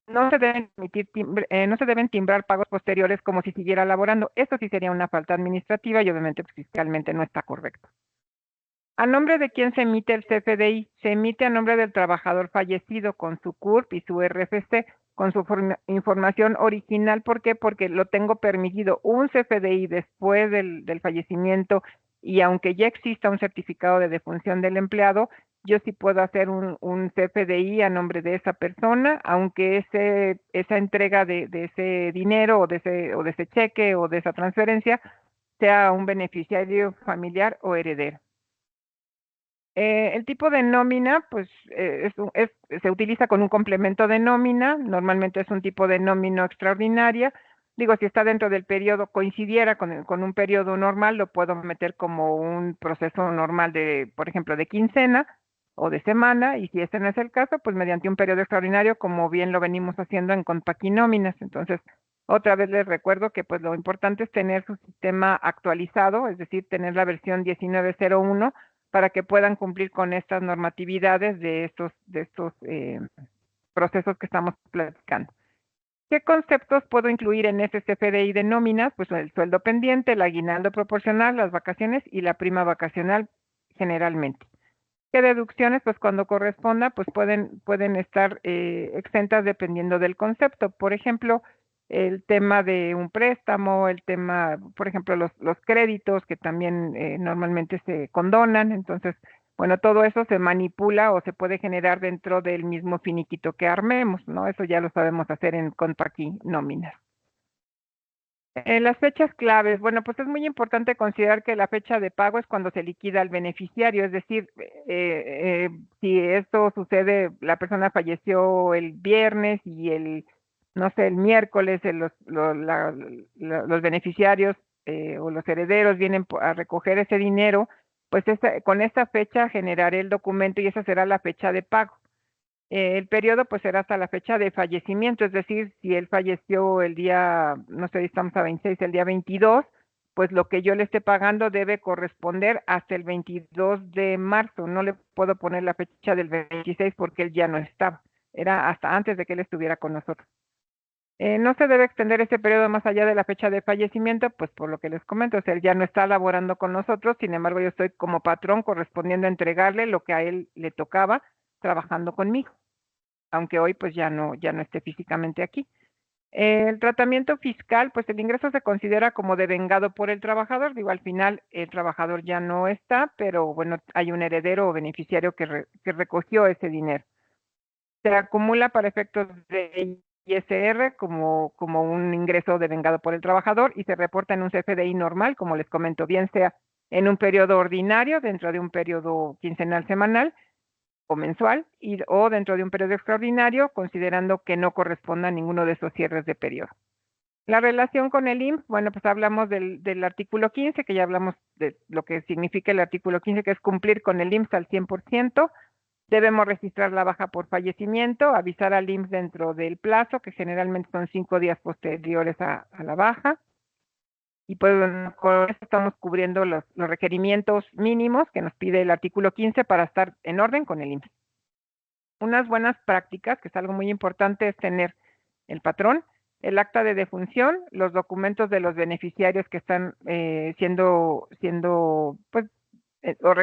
No se deben no se deben timbrar pagos posteriores como si siguiera laborando. Esto sí sería una falta administrativa y obviamente pues, fiscalmente no está correcto. ¿A nombre de quién se emite el CFDI? Se emite a nombre del trabajador fallecido con su CURP y su RFC, con su información original. ¿Por qué? Porque lo tengo permitido. Un CFDI después del fallecimiento y aunque ya exista un certificado de defunción del empleado, yo sí puedo hacer un CFDI a nombre de esa persona, aunque esa entrega de ese dinero o de ese cheque o de esa transferencia sea un beneficiario familiar o heredero. El tipo de nómina, pues, se utiliza con un complemento de nómina, normalmente es un tipo de nómina extraordinaria. Digo, si está dentro del periodo, coincidiera con un periodo normal, lo puedo meter como un proceso normal de, por ejemplo, de quincena o de semana, y si ese no es el caso, pues mediante un periodo extraordinario, como bien lo venimos haciendo en Compaquinóminas. Entonces, otra vez les recuerdo que pues lo importante es tener su sistema actualizado, es decir, tener la versión 1901 para que puedan cumplir con estas normatividades de estos procesos que estamos platicando. ¿Qué conceptos puedo incluir en ese CFDI de nóminas? Pues el sueldo pendiente, el aguinaldo proporcional, las vacaciones y la prima vacacional generalmente. ¿Qué deducciones? Pues cuando corresponda, pues pueden estar exentas dependiendo del concepto. Por ejemplo, el tema de un préstamo, el tema, por ejemplo, los créditos que también normalmente se condonan. Entonces, bueno, todo eso se manipula o se puede generar dentro del mismo finiquito que armemos, ¿no? Eso ya lo sabemos hacer en Contraqui nóminas. Las fechas claves, bueno, pues es muy importante considerar que la fecha de pago es cuando se liquida al beneficiario, es decir, si esto sucede, la persona falleció el viernes y no sé, el miércoles los beneficiarios o los herederos vienen a recoger ese dinero, pues con esta fecha generaré el documento y esa será la fecha de pago. El periodo pues será hasta la fecha de fallecimiento, es decir, si él falleció el día, no sé, estamos a 26, el día 22, pues lo que yo le esté pagando debe corresponder hasta el 22 de marzo. No le puedo poner la fecha del 26 porque él ya no estaba. Era hasta antes de que él estuviera con nosotros. No se debe extender ese periodo más allá de la fecha de fallecimiento, pues por lo que les comento, o sea, él ya no está laborando con nosotros, sin embargo yo estoy como patrón correspondiendo a entregarle lo que a él le tocaba trabajando conmigo, aunque hoy pues ya no esté físicamente aquí. El tratamiento fiscal, pues el ingreso se considera como devengado por el trabajador, digo, al final el trabajador ya no está, pero bueno, hay un heredero o beneficiario que recogió ese dinero. Se acumula para efectos de ISR como un ingreso devengado por el trabajador y se reporta en un CFDI normal, como les comento, bien sea en un periodo ordinario, dentro de un periodo quincenal semanal, o mensual o dentro de un periodo extraordinario, considerando que no corresponda a ninguno de esos cierres de periodo. La relación con el IMSS, bueno, pues hablamos del artículo 15, que ya hablamos de lo que significa el artículo 15, que es cumplir con el IMSS al 100%. Debemos registrar la baja por fallecimiento, avisar al IMSS dentro del plazo, que generalmente son 5 días posteriores a la baja. Y pues bueno, con eso estamos cubriendo los requerimientos mínimos que nos pide el artículo 15 para estar en orden con el IMSS. Unas buenas prácticas, que es algo muy importante, es tener el patrón, el acta de defunción, los documentos de los beneficiarios que están siendo pues, o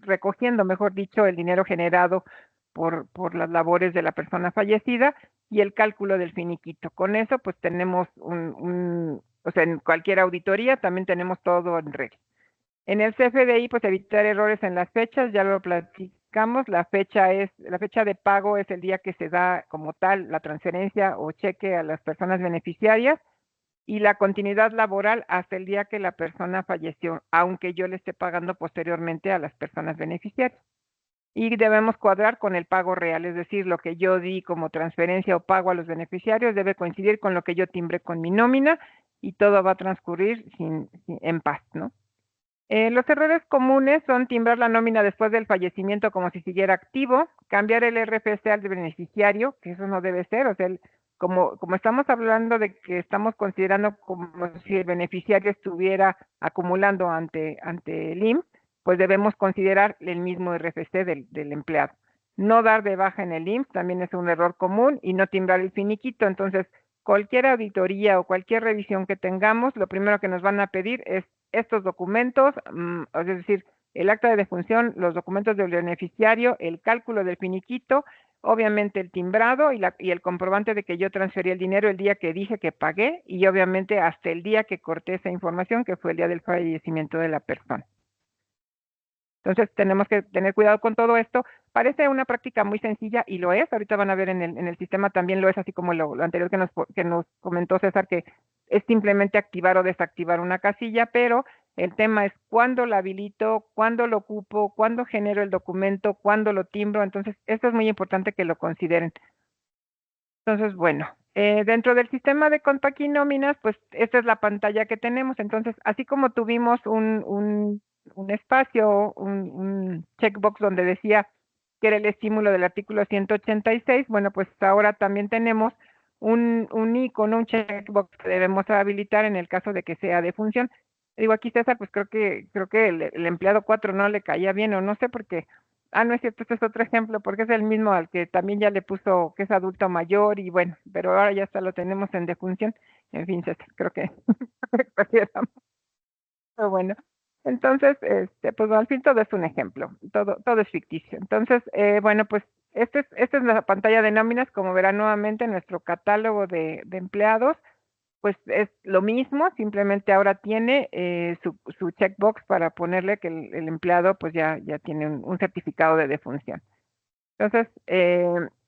recogiendo, mejor dicho, el dinero generado por las labores de la persona fallecida y el cálculo del finiquito. Con eso, pues tenemos o sea, en cualquier auditoría también tenemos todo en regla. En el CFDI, pues evitar errores en las fechas, ya lo platicamos, la fecha de pago es el día que se da como tal la transferencia o cheque a las personas beneficiarias y la continuidad laboral hasta el día que la persona falleció, aunque yo le esté pagando posteriormente a las personas beneficiarias. Y debemos cuadrar con el pago real, es decir, lo que yo di como transferencia o pago a los beneficiarios debe coincidir con lo que yo timbré con mi nómina y todo va a transcurrir en paz, ¿no? Los errores comunes son timbrar la nómina después del fallecimiento como si siguiera activo, cambiar el RFC al de beneficiario, que eso no debe ser, o sea, como estamos hablando de que estamos considerando como si el beneficiario estuviera acumulando ante el IMSS, pues debemos considerar el mismo RFC del empleado. No dar de baja en el IMSS también es un error común y no timbrar el finiquito. Entonces, cualquier auditoría o cualquier revisión que tengamos, lo primero que nos van a pedir es estos documentos, es decir, el acta de defunción, los documentos del beneficiario, el cálculo del finiquito, obviamente el timbrado y el comprobante de que yo transferí el dinero el día que dije que pagué y obviamente hasta el día que corté esa información, que fue el día del fallecimiento de la persona. Entonces tenemos que tener cuidado con todo esto. Parece una práctica muy sencilla y lo es. Ahorita van a ver en el sistema también lo es, así como lo anterior que nos comentó César, que es simplemente activar o desactivar una casilla, pero el tema es cuándo la habilito, cuándo lo ocupo, cuándo genero el documento, cuándo lo timbro. Entonces, esto es muy importante que lo consideren. Entonces, bueno, dentro del sistema de Compact Nóminas, pues esta es la pantalla que tenemos. Entonces, así como tuvimos un espacio, un checkbox donde decía que era el estímulo del artículo 186, bueno, pues ahora también tenemos un icono, un checkbox que debemos habilitar en el caso de que sea de función. Digo, aquí César, pues creo que el empleado 4 no le caía bien o no sé por qué. Ah, no es cierto, este es otro ejemplo, porque es el mismo al que también ya le puso que es adulto mayor y bueno, pero ahora ya está, lo tenemos en defunción. En fin, César, creo que exageramos. Pero bueno, entonces, pues al fin todo es un ejemplo, todo es ficticio. Entonces, bueno, pues esta es la pantalla de nóminas, como verán nuevamente nuestro catálogo de empleados, pues es lo mismo, simplemente ahora tiene su checkbox para ponerle que el empleado pues ya tiene un certificado de defunción. Entonces,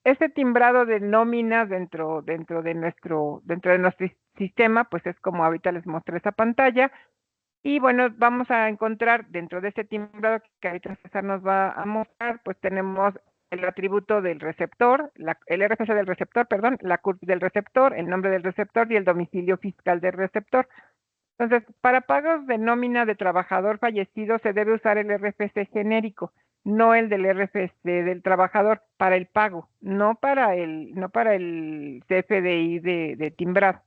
ese timbrado de nóminas dentro de nuestro sistema, pues es como ahorita les mostré esa pantalla. Y bueno, vamos a encontrar dentro de este timbrado que ahorita César nos va a mostrar, pues tenemos el atributo del receptor, el RFC del receptor, perdón, la CURP del receptor, el nombre del receptor y el domicilio fiscal del receptor. Entonces, para pagos de nómina de trabajador fallecido se debe usar el RFC genérico, no el del RFC del trabajador para el pago, no para el CFDI de timbrado.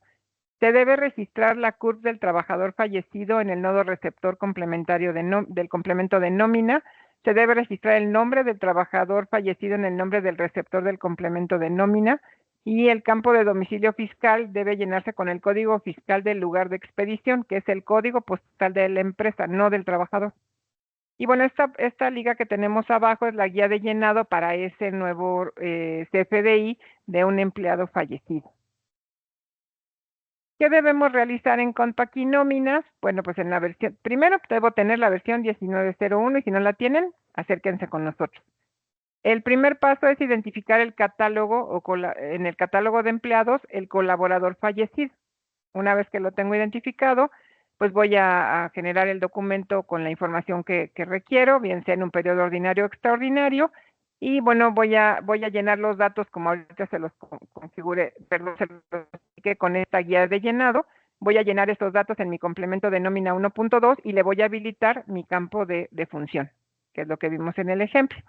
Se debe registrar la CURP del trabajador fallecido en el nodo receptor complementario del complemento de nómina. Se debe registrar el nombre del trabajador fallecido en el nombre del receptor del complemento de nómina. Y el campo de domicilio fiscal debe llenarse con el código fiscal del lugar de expedición, que es el código postal de la empresa, no del trabajador. Y bueno, esta liga que tenemos abajo es la guía de llenado para ese nuevo CFDI de un empleado fallecido. ¿Qué debemos realizar en Compact Nóminas? Bueno, pues en la versión, primero debo tener la versión 1901 y si no la tienen, acérquense con nosotros. El primer paso es identificar el catálogo o en el catálogo de empleados el colaborador fallecido. Una vez que lo tengo identificado, pues voy a generar el documento con la información que requiero, bien sea en un periodo ordinario o extraordinario, y bueno, voy a llenar los datos como ahorita se los configure, perdón, se los expliqué con esta guía de llenado. Voy a llenar estos datos en mi complemento de nómina 1.2 y le voy a habilitar mi campo de función, que es lo que vimos en el ejemplo.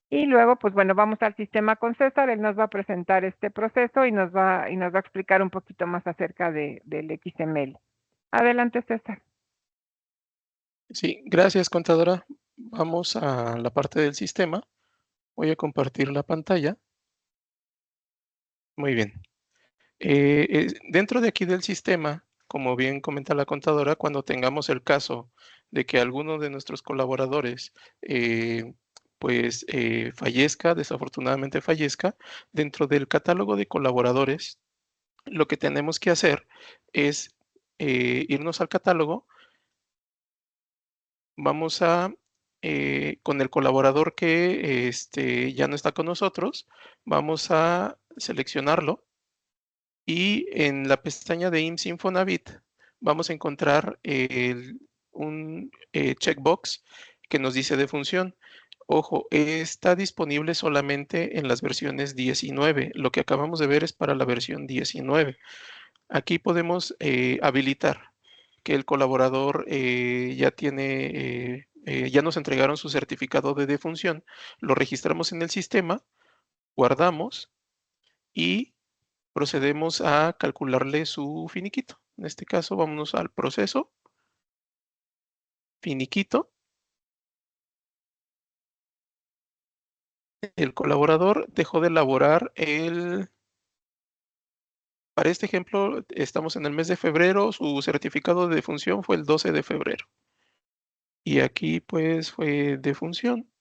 Y luego, pues bueno, vamos al sistema con César, él nos va a presentar este proceso y nos va a explicar un poquito más acerca del XML. Adelante, César. Sí, gracias, contadora. Vamos a la parte del sistema. Voy a compartir la pantalla. Muy bien. Dentro de aquí del sistema, como bien comenta la contadora, cuando tengamos el caso de que alguno de nuestros colaboradores fallezca, desafortunadamente fallezca, dentro del catálogo de colaboradores, lo que tenemos que hacer es irnos al catálogo. Vamos a, con el colaborador que ya no está con nosotros, vamos a seleccionarlo y en la pestaña de IMSS Infonavit vamos a encontrar un checkbox que nos dice defunción. Ojo, está disponible solamente en las versiones 19. Lo que acabamos de ver es para la versión 19. Aquí podemos habilitar que el colaborador ya nos entregaron su certificado de defunción, lo registramos en el sistema, guardamos y procedemos a calcularle su finiquito. En este caso, vámonos al proceso, finiquito, el colaborador dejó de elaborar para este ejemplo, estamos en el mes de febrero, su certificado de defunción fue el 12 de febrero. Y aquí pues fue defunción.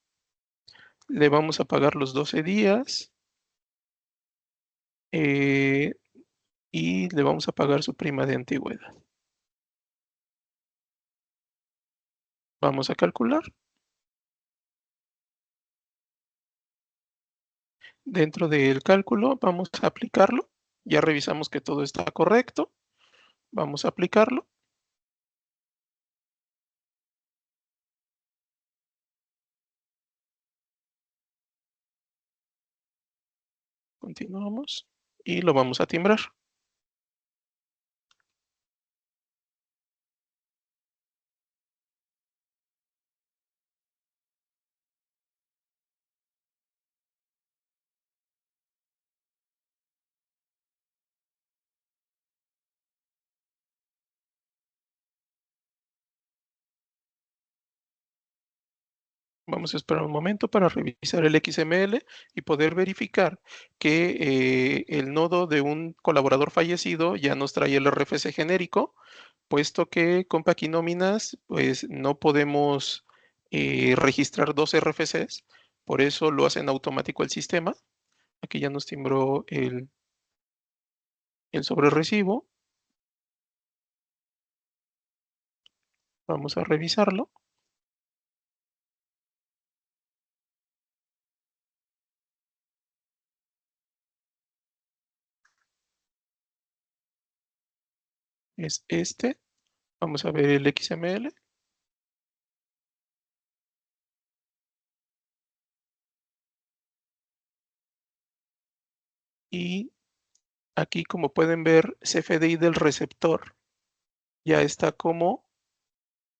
Le vamos a pagar los 12 días y le vamos a pagar su prima de antigüedad. Vamos a calcular. Dentro del cálculo vamos a aplicarlo. Ya revisamos que todo está correcto. Vamos a aplicarlo. Continuamos y lo vamos a timbrar. Vamos a esperar un momento para revisar el XML y poder verificar que el nodo de un colaborador fallecido ya nos trae el RFC genérico, puesto que con Paquinóminas pues no podemos registrar dos RFCs, por eso lo hace en automático el sistema. Aquí ya nos timbró el sobrerecibo. Vamos a revisarlo. Es este. Vamos a ver el XML. Y aquí, como pueden ver, CFDI del receptor ya está como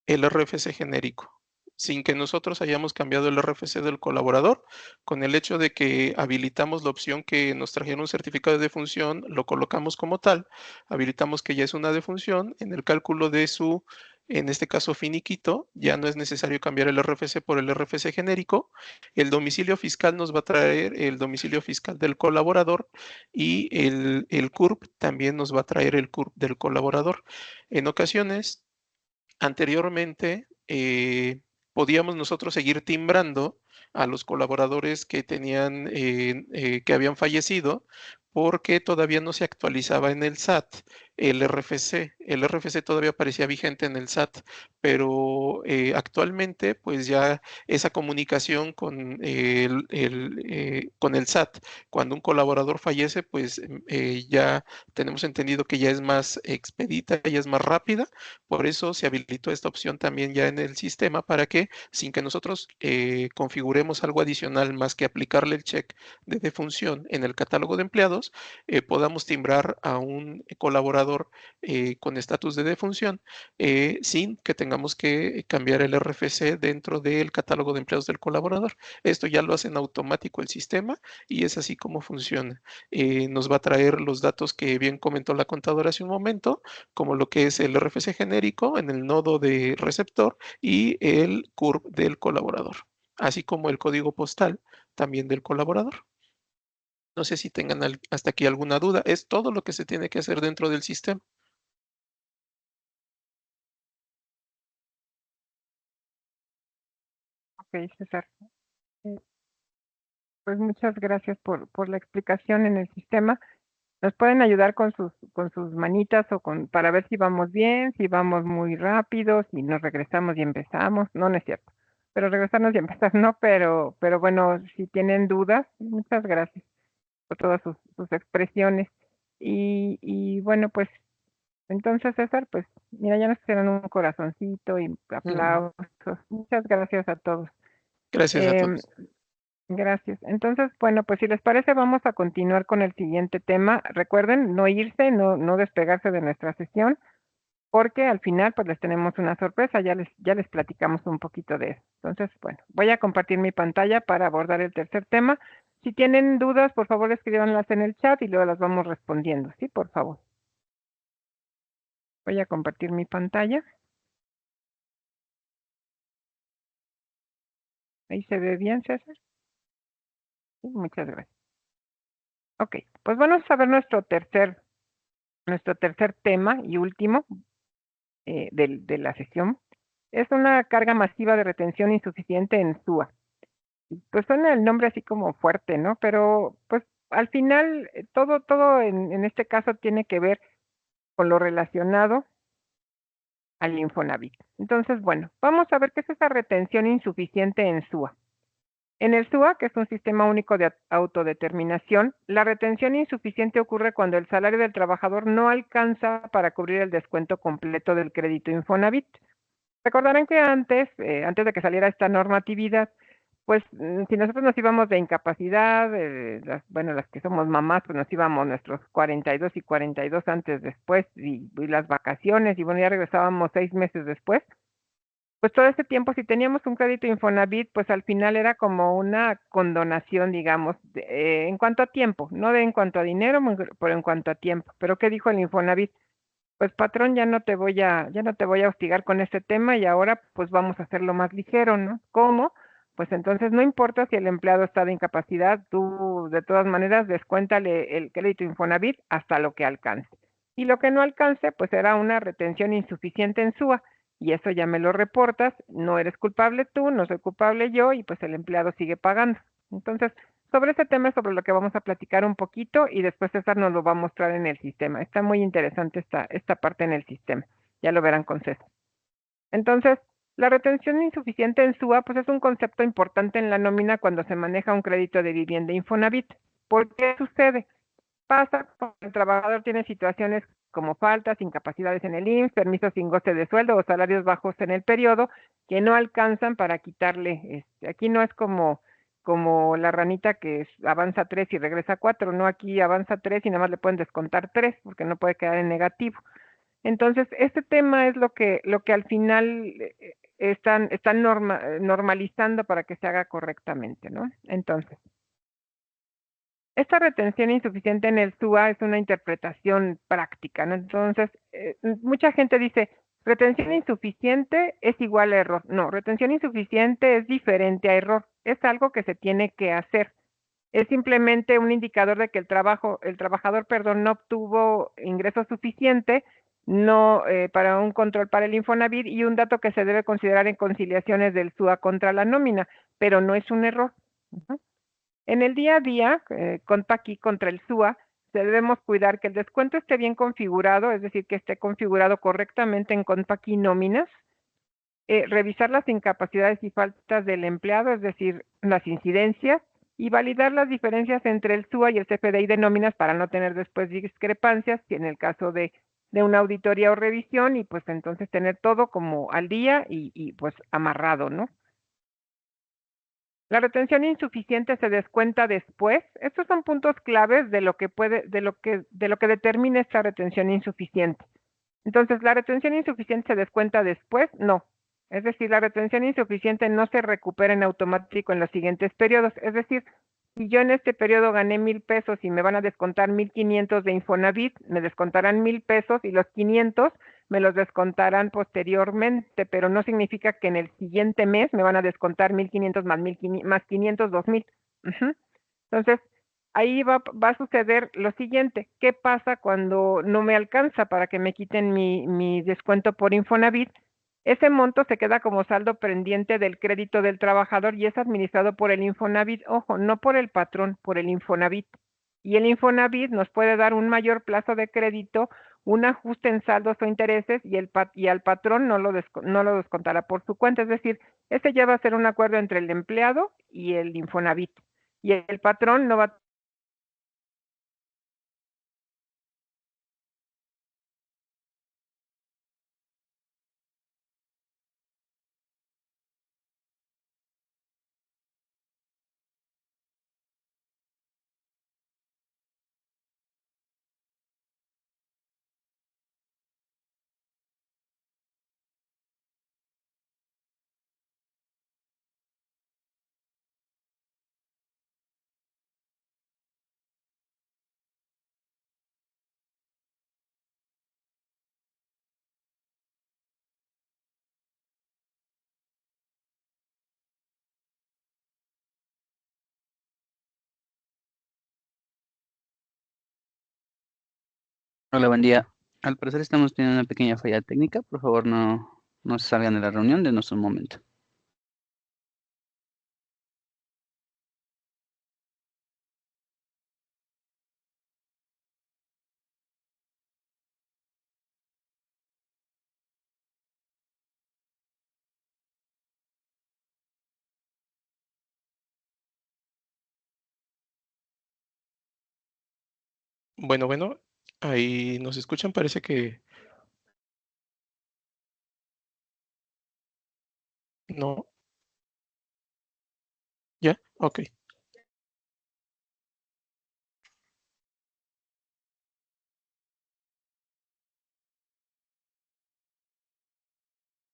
el RFC genérico, sin que nosotros hayamos cambiado el RFC del colaborador. Con el hecho de que habilitamos la opción que nos trajeron un certificado de defunción, lo colocamos como tal, habilitamos que ya es una defunción, en el cálculo de su, en este caso, finiquito, ya no es necesario cambiar el RFC por el RFC genérico. El domicilio fiscal nos va a traer el domicilio fiscal del colaborador y el CURP también nos va a traer el CURP del colaborador. En ocasiones, anteriormente, podíamos nosotros seguir timbrando a los colaboradores que tenían, que habían fallecido, porque todavía no se actualizaba en el SAT el RFC. El RFC todavía parecía vigente en el SAT, pero actualmente, pues ya esa comunicación con con el SAT, cuando un colaborador fallece, pues ya tenemos entendido que ya es más expedita, ya es más rápida. Por eso se habilitó esta opción también ya en el sistema para que, sin que nosotros configuremos algo adicional más que aplicarle el check de defunción en el catálogo de empleados, podamos timbrar a un colaborador con estatus de defunción sin que tengamos que cambiar el RFC dentro del catálogo de empleados del colaborador. Esto ya lo hace en automático el sistema y es así como funciona. Nos va a traer los datos que bien comentó la contadora hace un momento, como lo que es el RFC genérico en el nodo de receptor y el CURP del colaborador, así como el código postal también del colaborador. No sé si tengan hasta aquí alguna duda. Es todo lo que se tiene que hacer dentro del sistema. Ok, César. Eh, Pues muchas gracias por la explicación en el sistema. Nos pueden ayudar con sus manitas o para ver si vamos bien, si vamos muy rápido, si nos regresamos y empezamos. No, no es cierto. Pero regresarnos y empezar no, pero bueno, si tienen dudas, muchas gracias por todas sus expresiones. Y bueno, pues entonces, César, pues mira, ya nos hicieron un corazoncito y Mm, aplausos. Muchas gracias a todos. Gracias a Em, todos. Gracias. Entonces, bueno, pues si les parece, vamos a continuar con el siguiente tema. Recuerden no irse, no despegarse de nuestra sesión, porque al final pues les tenemos una sorpresa, ya les platicamos un poquito de eso. Entonces, bueno, voy a compartir mi pantalla para abordar el tercer tema. Si tienen dudas, por favor escríbanlas en el chat y luego las vamos respondiendo, ¿sí? Por favor. Voy a compartir mi pantalla. Ahí se ve bien, César. Sí, muchas gracias. Ok, pues vamos a ver nuestro tercer tema y último de la sesión. Es una carga masiva de retención insuficiente en SUA. Pues suena el nombre así como fuerte, ¿no? Pero pues al final todo en este caso tiene que ver con lo relacionado al Infonavit. Entonces, bueno, vamos a ver qué es esa retención insuficiente en SUA. En el SUA, que es un sistema único de autodeterminación, la retención insuficiente ocurre cuando el salario del trabajador no alcanza para cubrir el descuento completo del crédito Infonavit. Recordarán que antes de que saliera esta normatividad, pues si nosotros nos íbamos de incapacidad, las que somos mamás, pues nos íbamos nuestros 42 y 42 antes después, y las vacaciones, y bueno, ya regresábamos 6 meses después. Pues todo ese tiempo, si teníamos un crédito Infonavit, pues al final era como una condonación, digamos, en cuanto a tiempo, no de en cuanto a dinero, pero en cuanto a tiempo. Pero ¿qué dijo el Infonavit? Pues patrón, ya no te voy a hostigar con este tema y ahora pues vamos a hacerlo más ligero, ¿no? ¿Cómo? Pues entonces no importa si el empleado está de incapacidad, tú de todas maneras descuéntale el crédito Infonavit hasta lo que alcance. Y lo que no alcance, pues será una retención insuficiente en SUA. Y eso ya me lo reportas, no eres culpable tú, no soy culpable yo, y pues el empleado sigue pagando. Entonces, sobre ese tema es sobre lo que vamos a platicar un poquito y después César nos lo va a mostrar en el sistema. Está muy interesante esta parte en el sistema. Ya lo verán con César. Entonces, la retención insuficiente en SUA pues es un concepto importante en la nómina cuando se maneja un crédito de vivienda Infonavit. ¿Por qué sucede? Pasa cuando el trabajador tiene situaciones como faltas, incapacidades en el IMSS, permisos sin goce de sueldo o salarios bajos en el periodo que no alcanzan para quitarle, aquí no es como la ranita que avanza 3 y regresa 4, no, aquí avanza 3 y nada más le pueden descontar 3 porque no puede quedar en negativo. Entonces, este tema es lo que al final están normalizando para que se haga correctamente, ¿no? Entonces, esta retención insuficiente en el SUA es una interpretación práctica, ¿no? Entonces, mucha gente dice, retención insuficiente es igual a error. No, retención insuficiente es diferente a error. Es algo que se tiene que hacer. Es simplemente un indicador de que el trabajador, perdón, no obtuvo ingreso suficiente, no para un control para el Infonavit y un dato que se debe considerar en conciliaciones del SUA contra la nómina, pero no es un error. Uh-huh. En el día a día, aquí contra el SUA, debemos cuidar que el descuento esté bien configurado, es decir, que esté configurado correctamente en aquí nóminas, revisar las incapacidades y faltas del empleado, es decir, las incidencias, y validar las diferencias entre el SUA y el CFDI de nóminas para no tener después discrepancias, si en el caso de una auditoría o revisión, y pues entonces tener todo como al día y pues amarrado, ¿no? La retención insuficiente se descuenta después. Estos son puntos claves de lo que determina esta retención insuficiente. Entonces, ¿la retención insuficiente se descuenta después? No. Es decir, la retención insuficiente no se recupera en automático en los siguientes periodos. Es decir, si yo en este periodo gané 1,000 pesos y me van a descontar 1,500 de Infonavit, me descontarán 1,000 pesos y los 500 me los descontarán posteriormente, pero no significa que en el siguiente mes me van a descontar 1,500 más 500, 2,000. Uh-huh. Entonces, ahí va a suceder lo siguiente. ¿Qué pasa cuando no me alcanza para que me quiten mi descuento por Infonavit? Ese monto se queda como saldo pendiente del crédito del trabajador y es administrado por el Infonavit, ojo, no por el patrón, por el Infonavit. Y el Infonavit nos puede dar un mayor plazo de crédito, un ajuste en saldos o intereses y al patrón no lo descontará por su cuenta. Es decir, este ya va a ser un acuerdo entre el empleado y el Infonavit. Y el patrón no va Hola, buen día. Al parecer estamos teniendo una pequeña falla técnica. Por favor, no se salgan de la reunión, denos un momento. Bueno, ahí nos escuchan, parece que no. ¿Ya? Ok.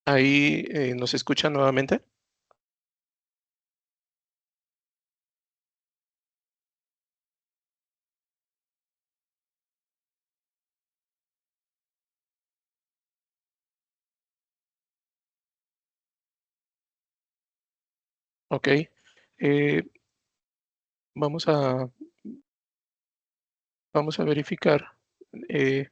Ahí nos escuchan nuevamente. Ok. Eh, vamos a, vamos a verificar. Eh,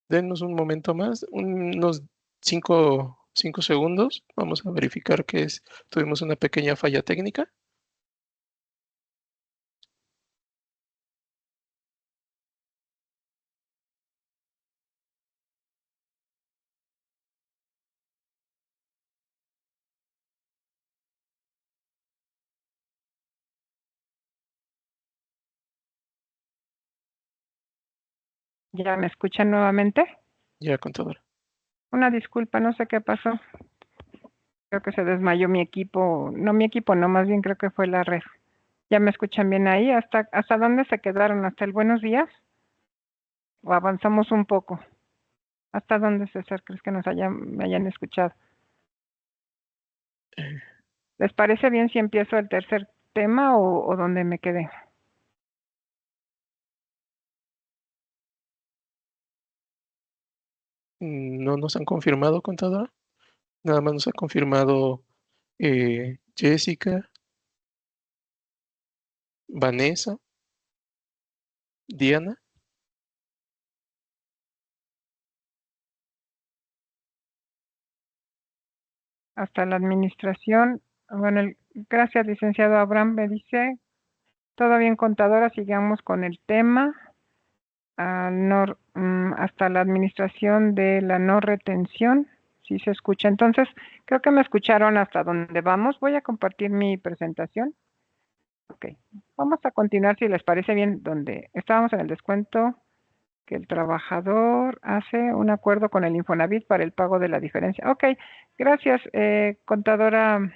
denos un momento más, unos 5 segundos. Vamos a verificar que tuvimos una pequeña falla técnica. ¿Ya me escuchan nuevamente? Ya, contadora. Una disculpa, no sé qué pasó. Creo que se desmayó mi equipo. No, mi equipo, no, más bien creo que fue la red. ¿Ya me escuchan bien ahí? ¿Hasta dónde se quedaron? ¿Hasta el buenos días? ¿O avanzamos un poco? ¿Hasta dónde, César, crees que me hayan escuchado? Eh, ¿Les parece bien si empiezo el tercer tema o dónde me quedé? no nos han confirmado, contadora. Nada más nos ha confirmado Jessica, Vanessa, Diana. Hasta la administración. Bueno, gracias, licenciado Abraham, me dice. Todo bien, contadora, sigamos con el tema. Hasta la administración de la no retención, si se escucha. Entonces, creo que me escucharon hasta donde vamos. Voy a compartir mi presentación. Ok, vamos a continuar, si les parece bien, donde estábamos en el descuento que el trabajador hace un acuerdo con el Infonavit para el pago de la diferencia. Ok, gracias, contadora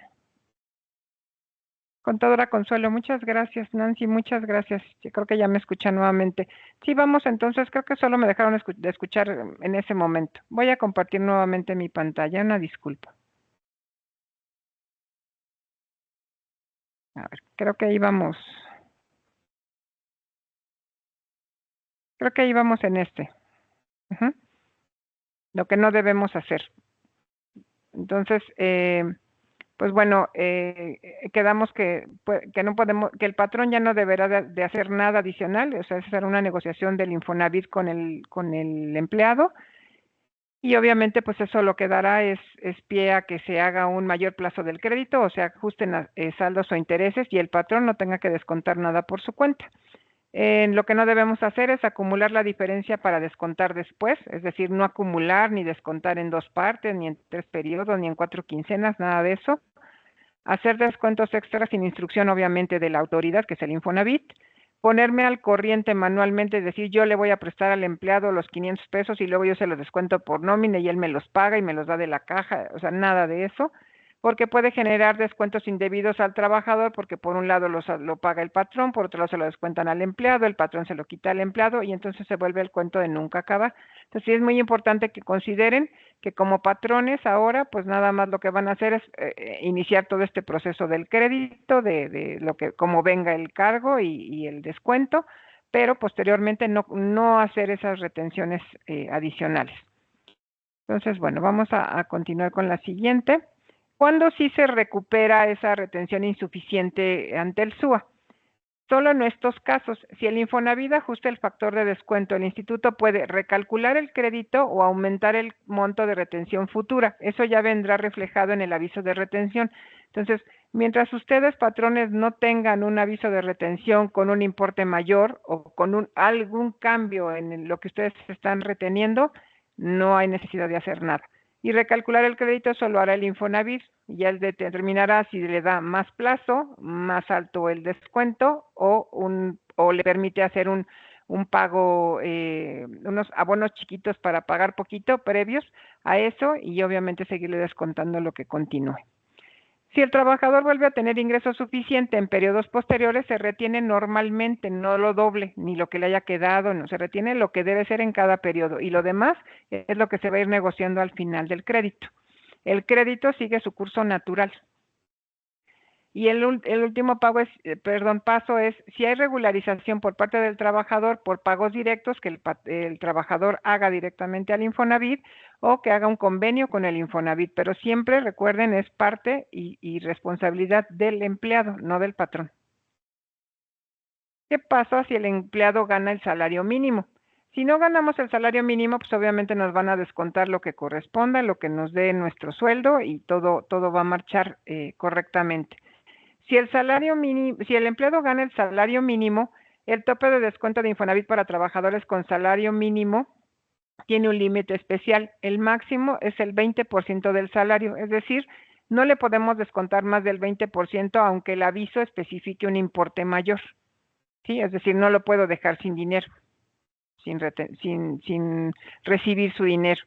Consuelo, muchas gracias, Nancy, muchas gracias. Yo creo que ya me escucha nuevamente. Sí, vamos entonces, creo que solo me dejaron de escuchar en ese momento. Voy a compartir nuevamente mi pantalla, una disculpa. A ver, creo que íbamos en este. Ujú. Lo que no debemos hacer. Entonces, pues bueno, quedamos que no podemos, que el patrón ya no deberá de hacer nada adicional, o sea, esa será una negociación del Infonavit con el empleado, y obviamente pues eso lo que dará es pie a que se haga un mayor plazo del crédito, o sea, ajusten saldos o intereses y el patrón no tenga que descontar nada por su cuenta. Lo que no debemos hacer es acumular la diferencia para descontar después, es decir, no acumular ni descontar en 2 partes, ni en 3 periodos, ni en 4 quincenas, nada de eso. Hacer descuentos extras sin instrucción obviamente de la autoridad, que es el Infonavit. Ponerme al corriente manualmente, es decir, yo le voy a prestar al empleado los 500 pesos y luego yo se los descuento por nómina y él me los paga y me los da de la caja, o sea, nada de eso, porque puede generar descuentos indebidos al trabajador, porque por un lado lo paga el patrón, por otro lado se lo descuentan al empleado, el patrón se lo quita al empleado y entonces se vuelve el cuento de nunca acabar. Entonces sí es muy importante que consideren que como patrones ahora pues nada más lo que van a hacer es iniciar todo este proceso del crédito, de lo que como venga el cargo y el descuento, pero posteriormente no hacer esas retenciones adicionales. Entonces, bueno, vamos a continuar con la siguiente. ¿Cuándo sí se recupera esa retención insuficiente ante el SUA? Solo en estos casos, si el Infonavit ajusta el factor de descuento, el instituto puede recalcular el crédito o aumentar el monto de retención futura. Eso ya vendrá reflejado en el aviso de retención. Entonces, mientras ustedes, patrones, no tengan un aviso de retención con un importe mayor o con algún cambio en lo que ustedes están reteniendo, no hay necesidad de hacer nada. Y recalcular el crédito solo hará el Infonavit y él determinará si le da más plazo, más alto el descuento o le permite hacer un pago, unos abonos chiquitos para pagar poquito previos a eso y obviamente seguirle descontando lo que continúe. Si el trabajador vuelve a tener ingreso suficiente en periodos posteriores, se retiene normalmente, no lo doble, ni lo que le haya quedado, no se retiene lo que debe ser en cada periodo y lo demás es lo que se va a ir negociando al final del crédito. El crédito sigue su curso natural. Y el último paso es, si hay regularización por parte del trabajador por pagos directos que el trabajador haga directamente al Infonavit o que haga un convenio con el Infonavit, pero siempre recuerden es parte y responsabilidad del empleado, no del patrón. ¿Qué pasa si el empleado gana el salario mínimo? Si no ganamos el salario mínimo, pues obviamente nos van a descontar lo que corresponda, lo que nos dé nuestro sueldo y todo va a marchar correctamente. Si el empleado gana el salario mínimo, el tope de descuento de Infonavit para trabajadores con salario mínimo tiene un límite especial. El máximo es el 20% del salario, es decir, no le podemos descontar más del 20% aunque el aviso especifique un importe mayor. ¿Sí? Es decir, no lo puedo dejar sin dinero, sin recibir su dinero.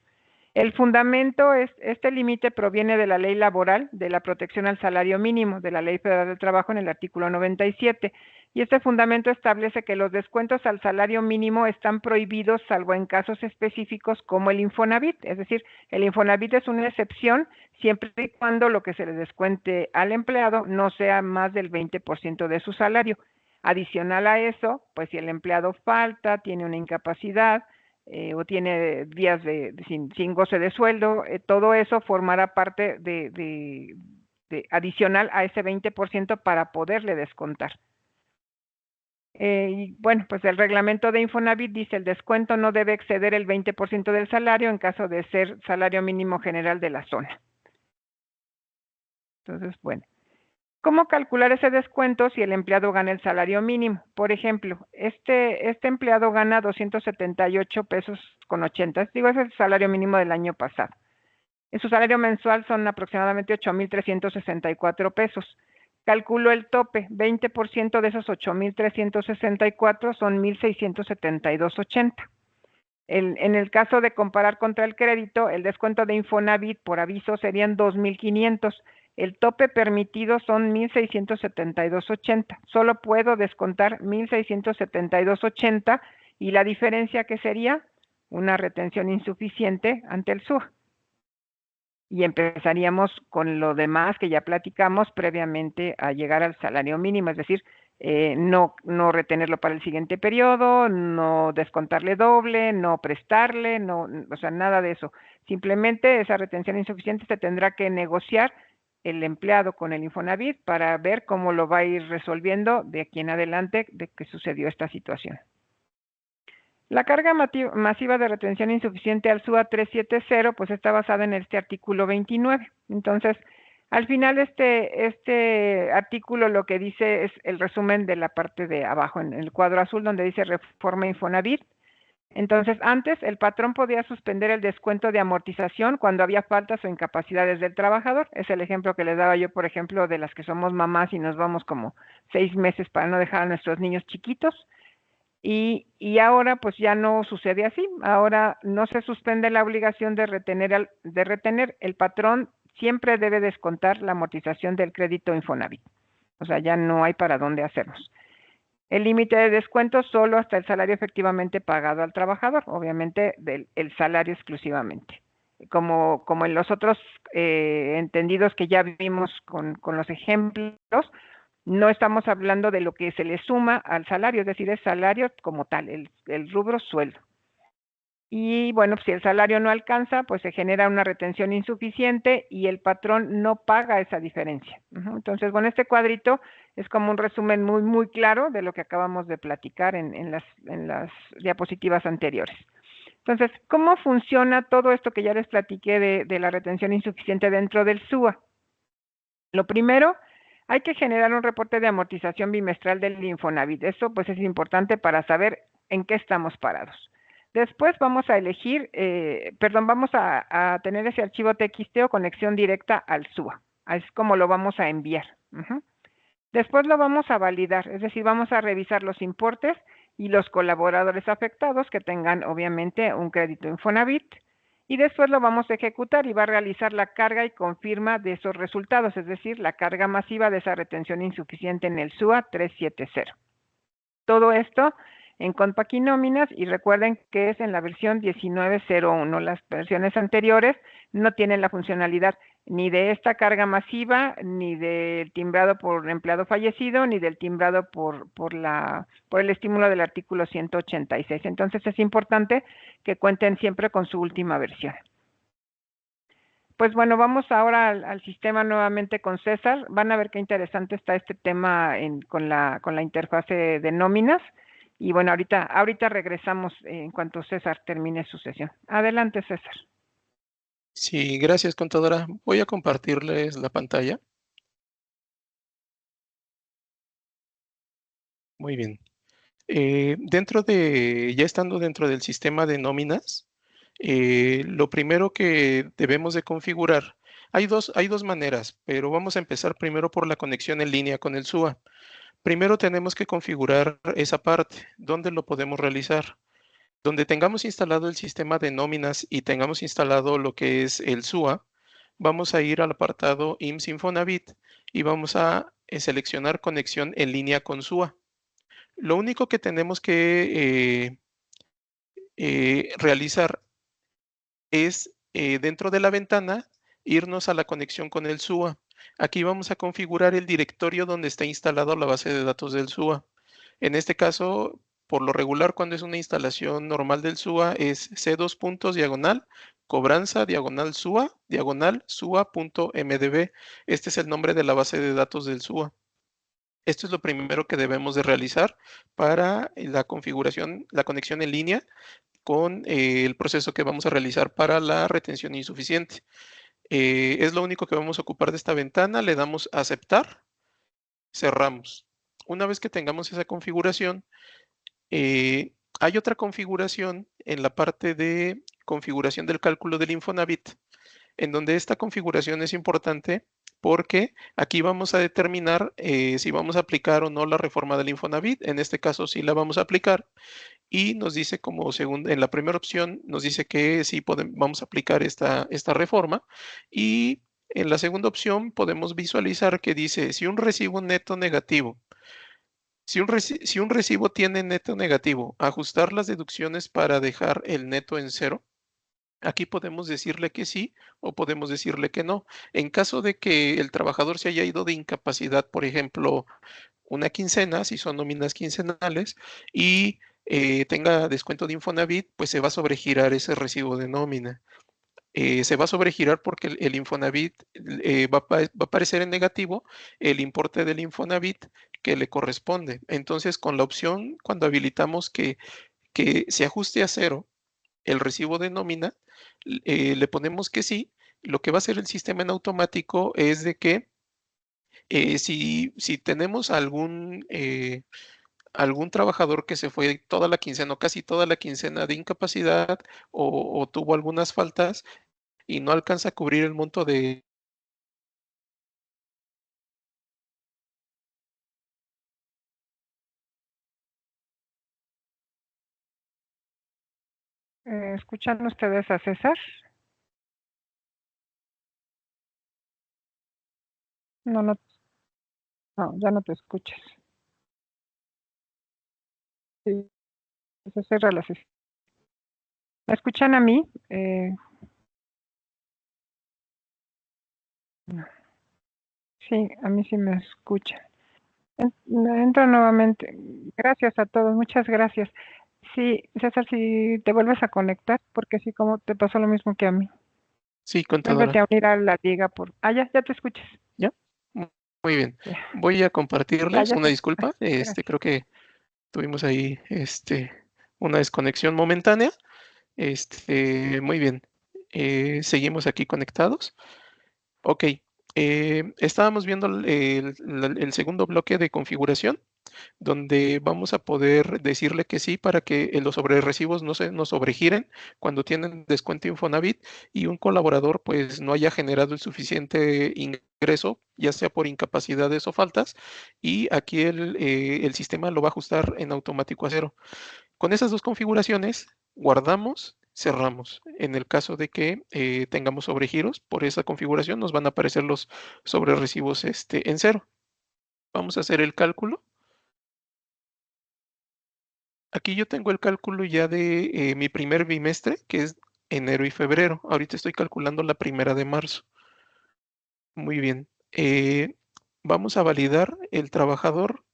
El fundamento este límite proviene de la Ley Laboral de la Protección al Salario Mínimo, de la Ley Federal del Trabajo en el artículo 97, y este fundamento establece que los descuentos al salario mínimo están prohibidos salvo en casos específicos como el Infonavit, es decir, el Infonavit es una excepción siempre y cuando lo que se le descuente al empleado no sea más del 20% de su salario. Adicional a eso, pues si el empleado falta, tiene una incapacidad, o tiene días sin goce de sueldo, todo eso formará parte de adicional a ese 20% para poderle descontar. Y bueno, pues el reglamento de Infonavit dice el descuento no debe exceder el 20% del salario en caso de ser salario mínimo general de la zona. Entonces, bueno. ¿Cómo calcular ese descuento si el empleado gana el salario mínimo? Por ejemplo, este empleado gana 278 pesos con 80. Digo, ese es el salario mínimo del año pasado. En su salario mensual son aproximadamente 8,364 pesos. Calculo el tope, 20% de esos 8,364 son 1,672.80. En el caso de comparar contra el crédito, el descuento de Infonavit por aviso serían 2,500. El tope permitido son 1,672.80. Solo puedo descontar 1,672.80 y la diferencia que sería una retención insuficiente ante el SUA. Y empezaríamos con lo demás que ya platicamos previamente a llegar al salario mínimo, es decir, no retenerlo para el siguiente periodo, no descontarle doble, no prestarle, o sea, nada de eso. Simplemente esa retención insuficiente se tendrá que negociar el empleado con el Infonavit para ver cómo lo va a ir resolviendo de aquí en adelante de que sucedió esta situación. La carga masiva de retención insuficiente al SUA 370 pues está basada en este artículo 29. Entonces, al final este artículo lo que dice es el resumen de la parte de abajo en el cuadro azul donde dice reforma Infonavit. Entonces, antes el patrón podía suspender el descuento de amortización cuando había faltas o incapacidades del trabajador. Es el ejemplo que les daba yo, por ejemplo, de las que somos mamás y nos vamos como 6 meses para no dejar a nuestros niños chiquitos. Y ahora pues ya no sucede así. Ahora no se suspende la obligación de retener. El patrón siempre debe descontar la amortización del crédito Infonavit. O sea, ya no hay para dónde hacernos. El límite de descuento solo hasta el salario efectivamente pagado al trabajador, obviamente el salario exclusivamente. Como en los otros entendidos que ya vimos con los ejemplos, no estamos hablando de lo que se le suma al salario, es decir, es salario como tal, el rubro sueldo. Y bueno, si el salario no alcanza, pues se genera una retención insuficiente y el patrón no paga esa diferencia. Entonces, bueno, este cuadrito es como un resumen muy claro de lo que acabamos de platicar en las diapositivas anteriores. Entonces, ¿cómo funciona todo esto que ya les platiqué de la retención insuficiente dentro del SUA? Lo primero, hay que generar un reporte de amortización bimestral del Infonavit. Eso pues es importante para saber en qué estamos parados. Después vamos a elegir, vamos a tener ese archivo TXT o conexión directa al SUA. Es como lo vamos a enviar. Después lo vamos a validar, es decir, vamos a revisar los importes y los colaboradores afectados que tengan obviamente un crédito Infonavit. Y después lo vamos a ejecutar y va a realizar la carga y confirma de esos resultados, es decir, la carga masiva de esa retención insuficiente en el SUA 370. Todo esto en Compaquinóminas y recuerden que es en la versión 19.01. Las versiones anteriores no tienen la funcionalidad ni de esta carga masiva, ni del timbrado por empleado fallecido, ni del timbrado por el estímulo del artículo 186. Entonces es importante que cuenten siempre con su última versión. Pues bueno, vamos ahora al sistema nuevamente con César. Van a ver qué interesante está este tema con la interfase de nóminas. Y bueno, ahorita regresamos en cuanto César termine su sesión. Adelante, César. Sí, gracias, contadora. Voy a compartirles la pantalla. Muy bien. Ya estando dentro del sistema de nóminas, lo primero que debemos de configurar, hay dos maneras, pero vamos a empezar primero por la conexión en línea con el SUA. Primero tenemos que configurar esa parte, ¿dónde lo podemos realizar? Donde tengamos instalado el sistema de nóminas y tengamos instalado lo que es el SUA, vamos a ir al apartado IMSS Infonavit y vamos a seleccionar conexión en línea con SUA. Lo único que tenemos que realizar es dentro de la ventana irnos a la conexión con el SUA. Aquí vamos a configurar el directorio donde está instalado la base de datos del SUA. En este caso, por lo regular, cuando es una instalación normal del SUA, es C2 diagonal, cobranza, diagonal SUA, diagonal SUA.mdb. Este es el nombre de la base de datos del SUA. Esto es lo primero que debemos de realizar para la configuración, la conexión en línea con el proceso que vamos a realizar para la retención insuficiente. Es lo único que vamos a ocupar de esta ventana. Le damos a aceptar, cerramos. Una vez que tengamos esa configuración, hay otra configuración en la parte de configuración del cálculo del Infonavit, en donde esta configuración es importante porque aquí vamos a determinar si vamos a aplicar o no la reforma del Infonavit. En este caso sí la vamos a aplicar y nos dice como segunda, en la primera opción nos dice que sí vamos a aplicar esta reforma y en la segunda opción podemos visualizar que dice si un recibo neto negativo. Si un recibo tiene neto negativo, ajustar las deducciones para dejar el neto en cero. Aquí podemos decirle que sí o podemos decirle que no. En caso de que el trabajador se haya ido de incapacidad, por ejemplo, una quincena, si son nóminas quincenales, y tenga descuento de Infonavit, pues se va a sobregirar ese recibo de nómina. Se va a sobregirar porque el Infonavit va a aparecer en negativo el importe del Infonavit que le corresponde. Entonces, con la opción, cuando habilitamos que se ajuste a cero el recibo de nómina, le ponemos que sí. Lo que va a hacer el sistema en automático es de que si tenemos algún trabajador que se fue toda la quincena o casi toda la quincena de incapacidad o tuvo algunas faltas y no alcanza a cubrir el monto de... ¿Escuchan ustedes a César? No, ya no te escuchas. Sí, se cierra la sesión. ¿Me escuchan a mí? No. Sí, a mí sí me escuchan. Entro nuevamente. Gracias a todos, muchas gracias. Sí, César, si te vuelves a conectar, porque sí, como te pasó lo mismo que a mí. Sí, Vuélvete contadora. a unir a la liga por... Ah, ya te escuchas. ¿Ya? Muy bien. Ya, Voy a compartirles ya una sé. Ay, disculpa. gracias. Creo que tuvimos ahí una desconexión momentánea. Muy bien. Seguimos aquí conectados. Ok. Estábamos viendo el segundo bloque de configuración, donde vamos a poder decirle que sí para que los sobrerecibos no se nos sobregiren cuando tienen descuento Infonavit y un colaborador pues no haya generado el suficiente ingreso, ya sea por incapacidades o faltas, y aquí el sistema lo va a ajustar en automático a cero. Con esas dos configuraciones, guardamos, cerramos. En el caso de que tengamos sobregiros, por esa configuración nos van a aparecer los sobrerecibos en cero. Vamos a hacer el cálculo. Aquí yo tengo el cálculo ya de mi primer bimestre, que es enero y febrero. Ahorita estoy calculando la primera de marzo. Muy bien. Vamos a validar el trabajador.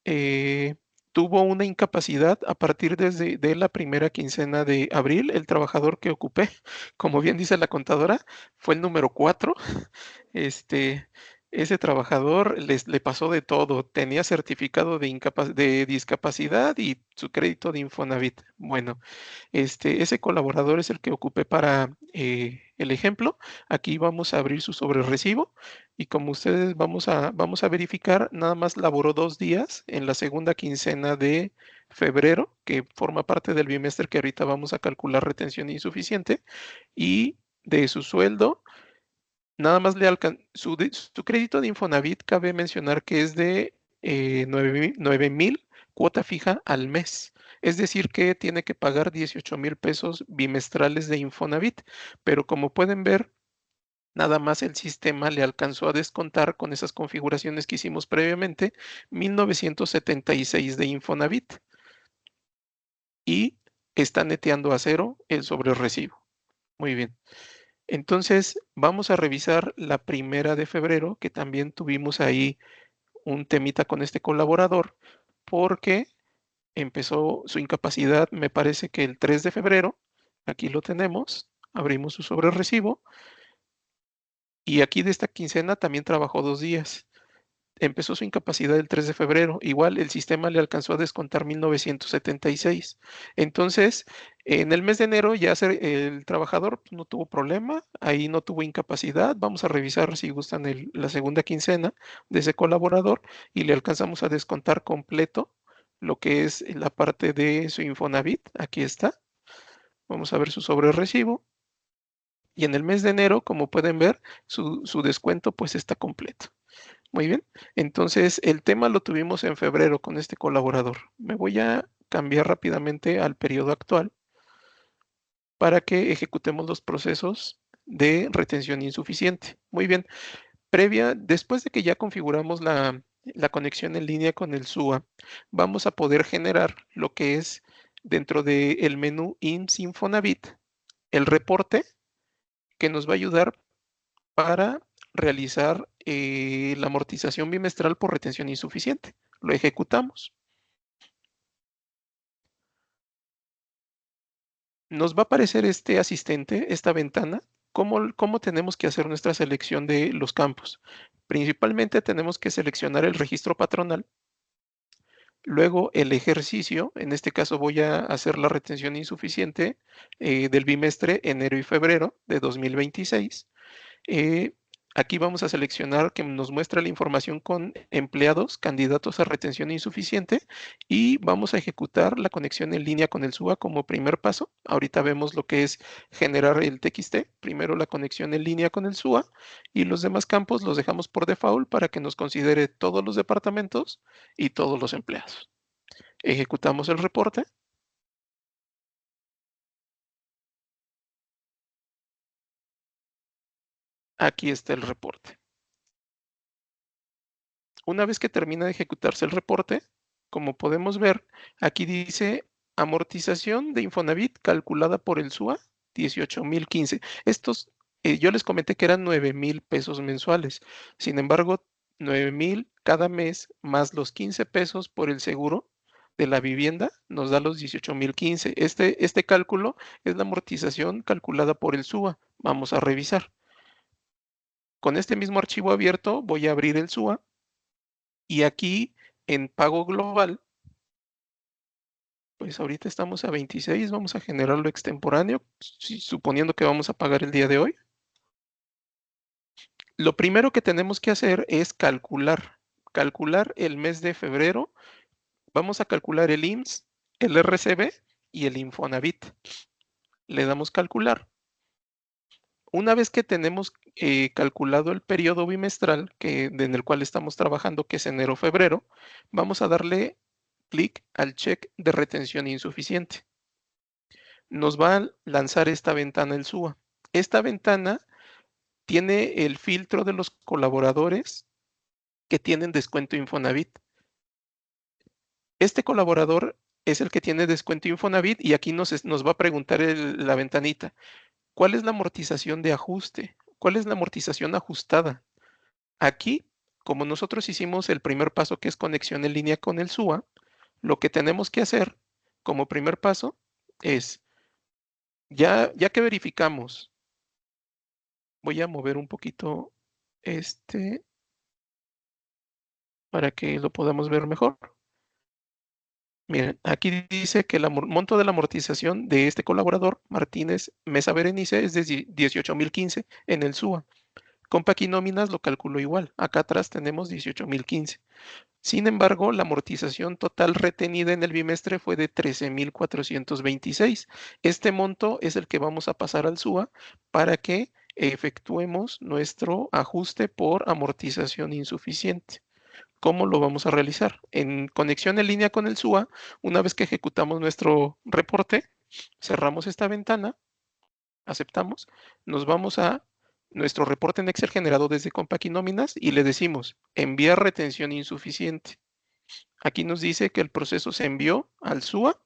eh, Tuvo una incapacidad a partir de la primera quincena de abril. El trabajador que ocupé, como bien dice la contadora, fue el número 4. Este, Ese trabajador le pasó de todo. Tenía certificado de discapacidad y su crédito de Infonavit. Bueno, ese colaborador es el que ocupé para el ejemplo. Aquí vamos a abrir su sobrerecibo y como ustedes vamos a verificar, nada más laboró 2 días en la segunda quincena de febrero, que forma parte del bimestre que ahorita vamos a calcular retención insuficiente, y de su sueldo. Nada más le alcanza su crédito de Infonavit, cabe mencionar que es de 9,000 cuota fija al mes. Es decir, que tiene que pagar 18,000 pesos bimestrales de Infonavit. Pero como pueden ver, nada más el sistema le alcanzó a descontar con esas configuraciones que hicimos previamente 1,976 de Infonavit y está neteando a cero el sobrerecibo. Muy bien. Entonces, vamos a revisar la primera de febrero, que también tuvimos ahí un temita con este colaborador, porque empezó su incapacidad, me parece que el 3 de febrero, aquí lo tenemos, abrimos su sobrerecibo, y aquí de esta quincena también trabajó 2 días. Empezó su incapacidad el 3 de febrero. Igual el sistema le alcanzó a descontar 1,976. Entonces, en el mes de enero ya el trabajador no tuvo problema, ahí no tuvo incapacidad. Vamos a revisar si gustan la segunda quincena de ese colaborador y le alcanzamos a descontar completo lo que es la parte de su Infonavit. Aquí está. Vamos a ver su sobrerecibo. Y en el mes de enero, como pueden ver, su descuento pues está completo. Muy bien. Entonces, el tema lo tuvimos en febrero con este colaborador. Me voy a cambiar rápidamente al periodo actual para que ejecutemos los procesos de retención insuficiente. Muy bien. Después de que ya configuramos la conexión en línea con el SUA, vamos a poder generar lo que es dentro del menú IMSS Infonavit, el reporte que nos va a ayudar para realizar la amortización bimestral por retención insuficiente. Lo ejecutamos. Nos va a aparecer este asistente, esta ventana, cómo tenemos que hacer nuestra selección de los campos. Principalmente tenemos que seleccionar el registro patronal, luego el ejercicio, en este caso voy a hacer la retención insuficiente del bimestre enero y febrero de 2026. Eh, Aquí vamos a seleccionar que nos muestra la información con empleados, candidatos a retención insuficiente y vamos a ejecutar la conexión en línea con el SUA como primer paso. Ahorita vemos lo que es generar el TXT. Primero la conexión en línea con el SUA y los demás campos los dejamos por default para que nos considere todos los departamentos y todos los empleados. Ejecutamos el reporte. Aquí está el reporte. Una vez que termina de ejecutarse el reporte, como podemos ver, aquí dice amortización de Infonavit calculada por el SUA, 18,015. Estos, yo les comenté que eran 9,000 pesos mensuales. Sin embargo, 9,000 cada mes más los 15 pesos por el seguro de la vivienda nos da los 18,015. Este cálculo es la amortización calculada por el SUA. Vamos a revisar. Con este mismo archivo abierto voy a abrir el SUA y aquí en pago global, pues ahorita estamos a 26, vamos a generarlo extemporáneo, suponiendo que vamos a pagar el día de hoy. Lo primero que tenemos que hacer es calcular el mes de febrero. Vamos a calcular el IMSS, el RCB y el Infonavit. Le damos calcular. Una vez que tenemos calculado el periodo bimestral en el cual estamos trabajando, que es enero-febrero, vamos a darle clic al check de retención insuficiente. Nos va a lanzar esta ventana el SUA. Esta ventana tiene el filtro de los colaboradores que tienen descuento Infonavit. Este colaborador es el que tiene descuento Infonavit y aquí nos va a preguntar la ventanita, ¿cuál es la amortización de ajuste? ¿Cuál es la amortización ajustada? Aquí, como nosotros hicimos el primer paso que es conexión en línea con el SUA, lo que tenemos que hacer como primer paso es, ya que verificamos, voy a mover un poquito para que lo podamos ver mejor. Miren, aquí dice que el monto de la amortización de este colaborador, Martínez Mesa Berenice, es de 18,015 en el SUA. Con Paquinóminas lo calculo igual. Acá atrás tenemos 18,015. Sin embargo, la amortización total retenida en el bimestre fue de 13,426. Este monto es el que vamos a pasar al SUA para que efectuemos nuestro ajuste por amortización insuficiente. ¿Cómo lo vamos a realizar? En conexión en línea con el SUA, una vez que ejecutamos nuestro reporte, cerramos esta ventana, aceptamos, nos vamos a nuestro reporte en Excel generado desde Compaquinóminas y le decimos enviar retención insuficiente. Aquí nos dice que el proceso se envió al SUA.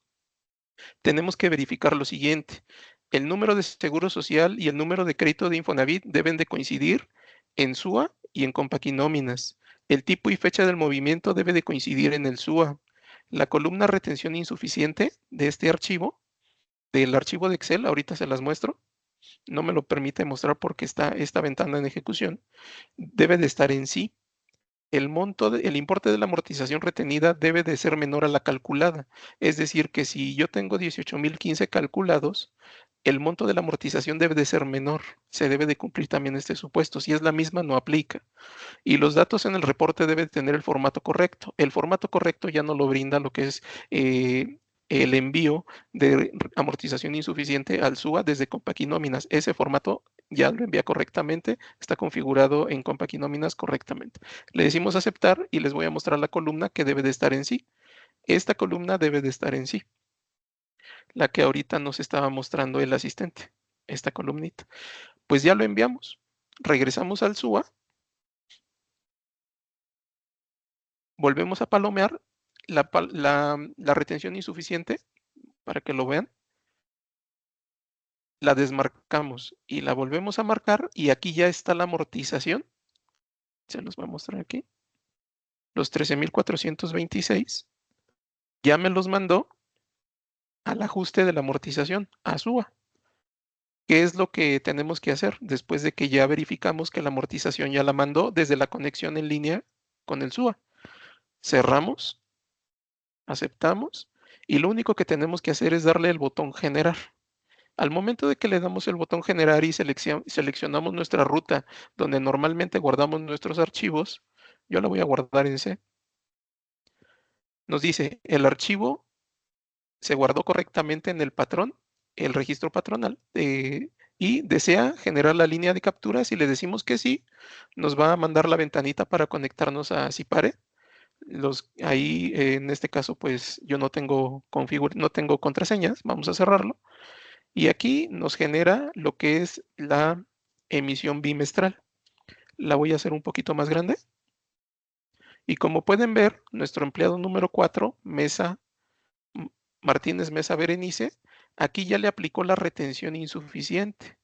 Tenemos que verificar lo siguiente. El número de seguro social y el número de crédito de Infonavit deben de coincidir en SUA y en Compaquinóminas. El tipo y fecha del movimiento debe de coincidir en el SUA. La columna retención insuficiente de este archivo, del archivo de Excel, ahorita se las muestro, no me lo permite mostrar porque está esta ventana en ejecución, debe de estar en sí. El importe de la amortización retenida debe de ser menor a la calculada. Es decir, que si yo tengo 18,015 calculados, el monto de la amortización debe de ser menor. Se debe de cumplir también este supuesto. Si es la misma, no aplica. Y los datos en el reporte deben tener el formato correcto. El formato correcto ya no lo brinda lo que es el envío de amortización insuficiente al SUA desde Compaquinóminas. Ese formato ya lo envía correctamente, está configurado en Compaquinóminas correctamente. Le decimos aceptar y les voy a mostrar la columna que debe de estar en sí. Esta columna debe de estar en sí. La que ahorita nos estaba mostrando el asistente, esta columnita. Pues ya lo enviamos. Regresamos al SUA. Volvemos a palomear la retención insuficiente para que lo vean. La desmarcamos y la volvemos a marcar y aquí ya está la amortización. Se los voy a mostrar aquí. Los 13,426 ya me los mandó al ajuste de la amortización, a SUA. ¿Qué es lo que tenemos que hacer después de que ya verificamos que la amortización ya la mandó desde la conexión en línea con el SUA? Cerramos, aceptamos y lo único que tenemos que hacer es darle el botón generar. Al momento de que le damos el botón generar y seleccionamos nuestra ruta donde normalmente guardamos nuestros archivos, yo la voy a guardar en C. Nos dice, el archivo se guardó correctamente en el patrón, el registro patronal, y desea generar la línea de captura. Si le decimos que sí, nos va a mandar la ventanita para conectarnos a Cipare. Ahí, en este caso, pues yo no tengo contraseñas, vamos a cerrarlo. Y aquí nos genera lo que es la emisión bimestral. La voy a hacer un poquito más grande. Y como pueden ver, nuestro empleado número 4, Martínez Mesa Berenice, aquí ya le aplicó la retención insuficiente,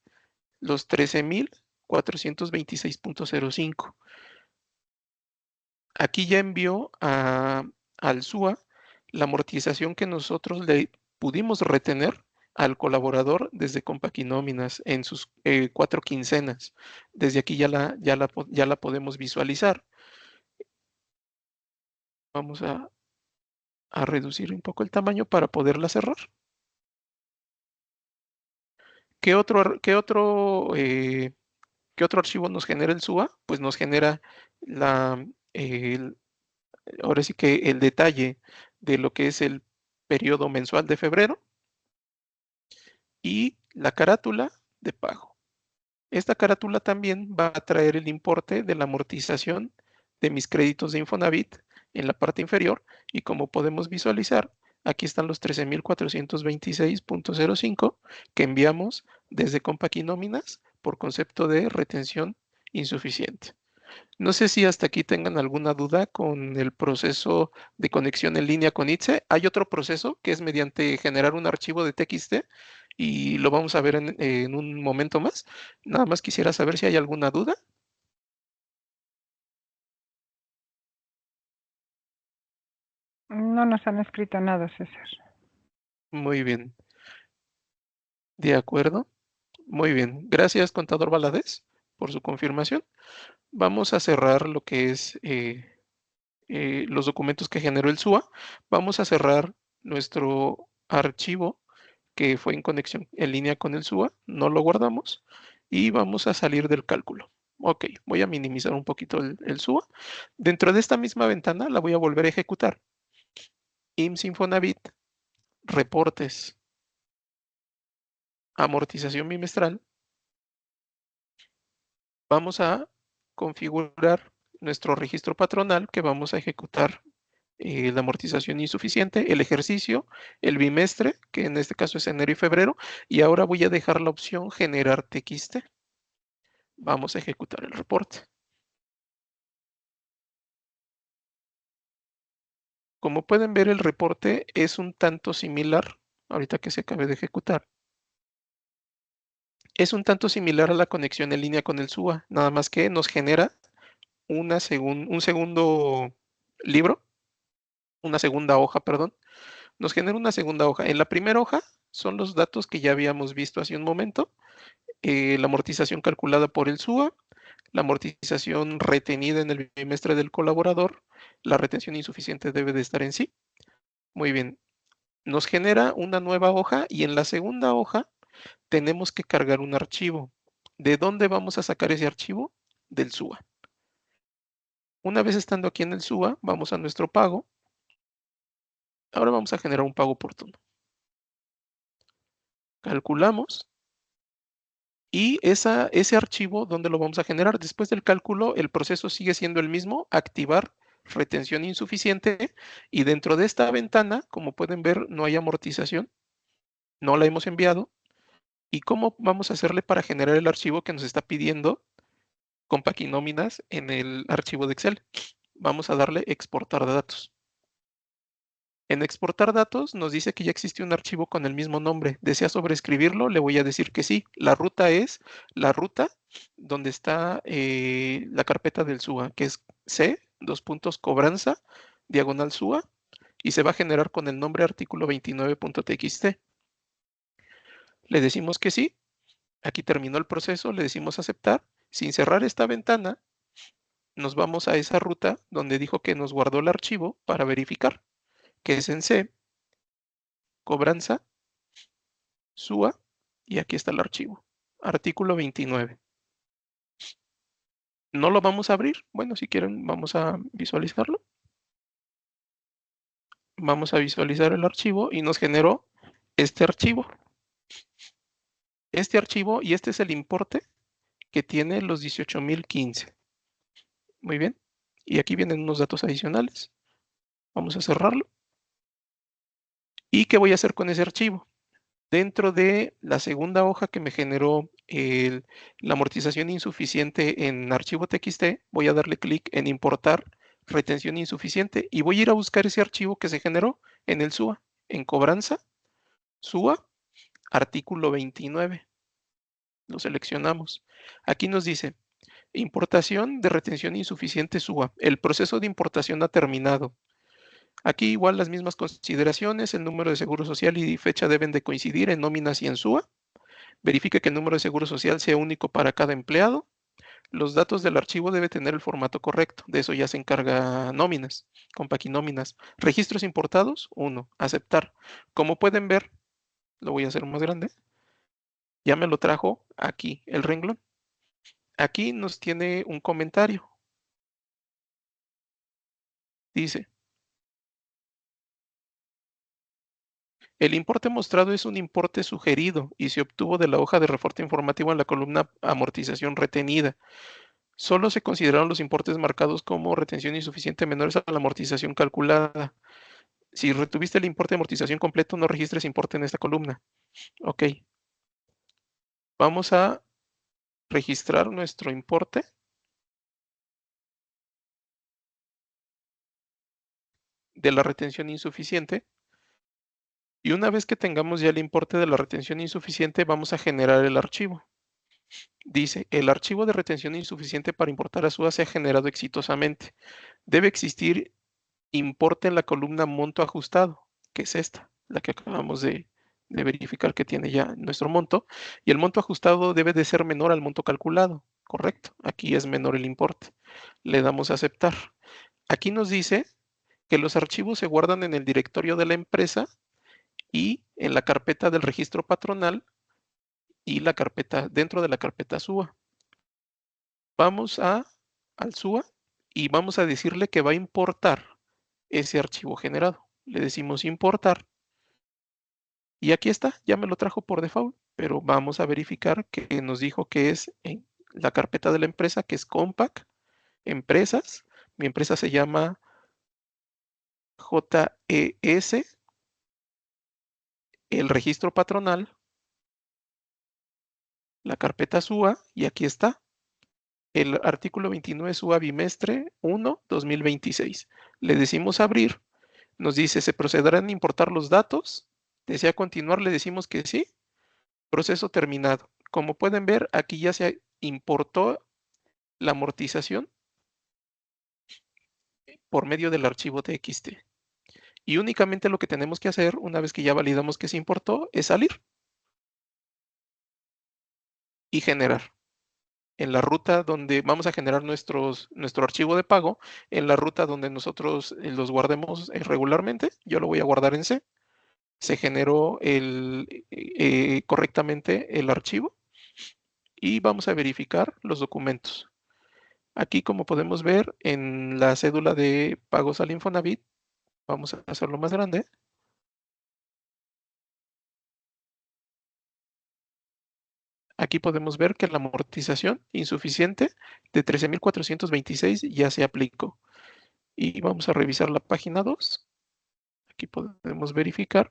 los 13,426.05. Aquí ya envió al SUA la amortización que nosotros le pudimos retener al colaborador desde Compaquinóminas en sus 4 quincenas. Desde aquí ya la podemos visualizar. Vamos a reducir un poco el tamaño para poderla cerrar. ¿Qué otro archivo nos genera el SUA? Pues nos genera ahora sí que el detalle de lo que es el periodo mensual de febrero y la carátula de pago. Esta carátula también va a traer el importe de la amortización de mis créditos de Infonavit en la parte inferior y como podemos visualizar, aquí están los 13,426.05 que enviamos desde Compaquinóminas por concepto de retención insuficiente. No sé si hasta aquí tengan alguna duda con el proceso de conexión en línea con ITSE. Hay otro proceso que es mediante generar un archivo de TXT y lo vamos a ver en un momento más. Nada más quisiera saber si hay alguna duda. No nos han escrito nada, César. Muy bien. De acuerdo. Muy bien. Gracias, contador Valadez, por su confirmación. Vamos a cerrar lo que es los documentos que generó el SUA. Vamos a cerrar nuestro archivo que fue en conexión en línea con el SUA, no lo guardamos y vamos a salir del cálculo. Ok, voy a minimizar un poquito el SUA. Dentro de esta misma ventana la voy a volver a ejecutar. IMSS Infonavit, reportes, amortización bimestral. Vamos a configurar nuestro registro patronal que vamos a ejecutar la amortización insuficiente, el ejercicio, el bimestre, que en este caso es enero y febrero, y ahora voy a dejar la opción generar TXT. Vamos a ejecutar el reporte. Como pueden ver, el reporte es un tanto similar, ahorita que se acabe de ejecutar. Es un tanto similar a la conexión en línea con el SUA, nada más que nos genera un segundo libro, una segunda hoja, perdón. Nos genera una segunda hoja. En la primera hoja son los datos que ya habíamos visto hace un momento, la amortización calculada por el SUA, la amortización retenida en el bimestre del colaborador, la retención insuficiente debe de estar en sí. Muy bien, nos genera una nueva hoja y en la segunda hoja tenemos que cargar un archivo. ¿De dónde vamos a sacar ese archivo? Del SUA. Una vez estando aquí en el SUA, vamos a nuestro pago. Ahora vamos a generar un pago oportuno. Calculamos y ese archivo, ¿dónde lo vamos a generar? Después del cálculo, el proceso sigue siendo el mismo, activar retención insuficiente y dentro de esta ventana, como pueden ver, no hay amortización, no la hemos enviado. ¿Y cómo vamos a hacerle para generar el archivo que nos está pidiendo Compaquinóminas en el archivo de Excel? Vamos a darle exportar datos. En exportar datos nos dice que ya existe un archivo con el mismo nombre. ¿Desea sobreescribirlo? Le voy a decir que sí. La ruta es la ruta donde está la carpeta del SUA, que es C, cobranza, diagonal SUA, y se va a generar con el nombre artículo 29.txt. Le decimos que sí. Aquí terminó el proceso, le decimos aceptar. Sin cerrar esta ventana, nos vamos a esa ruta donde dijo que nos guardó el archivo para verificar, que es en C, cobranza, SUA, y aquí está el archivo, artículo 29. ¿No lo vamos a abrir? Bueno, si quieren, vamos a visualizarlo. Vamos a visualizar el archivo y nos generó este archivo. Este archivo, y este es el importe que tiene los 18,015. Muy bien. Y aquí vienen unos datos adicionales. Vamos a cerrarlo. ¿Y qué voy a hacer con ese archivo? Dentro de la segunda hoja que me generó la amortización insuficiente en archivo TXT, voy a darle clic en importar retención insuficiente y voy a ir a buscar ese archivo que se generó en el SUA, en cobranza, SUA, artículo 29. Lo seleccionamos. Aquí nos dice, importación de retención insuficiente SUA. El proceso de importación ha terminado. Aquí igual las mismas consideraciones, el número de seguro social y fecha deben de coincidir en nóminas y en SUA. Verifique que el número de seguro social sea único para cada empleado. Los datos del archivo debe tener el formato correcto. De eso ya se encarga nóminas, compaquinóminas. Registros importados, 1. Aceptar. Como pueden ver, lo voy a hacer más grande. Ya me lo trajo aquí el renglón. Aquí nos tiene un comentario. Dice, el importe mostrado es un importe sugerido y se obtuvo de la hoja de reporte informativo en la columna amortización retenida. Solo se consideraron los importes marcados como retención insuficiente menores a la amortización calculada. Si retuviste el importe de amortización completo, no registres importe en esta columna. Ok. Vamos a registrar nuestro importe. De la retención insuficiente. Y una vez que tengamos ya el importe de la retención insuficiente, vamos a generar el archivo. Dice, el archivo de retención insuficiente para importar a SUA se ha generado exitosamente. Debe existir importe en la columna monto ajustado, que es esta, la que acabamos de verificar que tiene ya nuestro monto. Y el monto ajustado debe de ser menor al monto calculado. Correcto, aquí es menor el importe. Le damos a aceptar. Aquí nos dice que los archivos se guardan en el directorio de la empresa y en la carpeta del registro patronal y la carpeta dentro de la carpeta SUA. Vamos al SUA y vamos a decirle que va a importar ese archivo generado. Le decimos importar y aquí está, ya me lo trajo por default, pero vamos a verificar que nos dijo que es en la carpeta de la empresa, que es Compac, empresas. Mi empresa se llama JES, el registro patronal, la carpeta SUA, y aquí está, el artículo 29 SUA bimestre 1, 2026. Le decimos abrir, nos dice, ¿se procederán a importar los datos? ¿Desea continuar? Le decimos que sí. Proceso terminado. Como pueden ver, aquí ya se importó la amortización por medio del archivo TXT. Y únicamente lo que tenemos que hacer, una vez que ya validamos que se importó, es salir y generar. En la ruta donde vamos a generar nuestro archivo de pago, en la ruta donde nosotros los guardemos regularmente, yo lo voy a guardar en C. Se generó correctamente el archivo y vamos a verificar los documentos. Aquí, como podemos ver, en la cédula de pagos al Infonavit, vamos a hacerlo más grande. Aquí podemos ver que la amortización insuficiente de 13,426 ya se aplicó. Y vamos a revisar la página 2. Aquí podemos verificar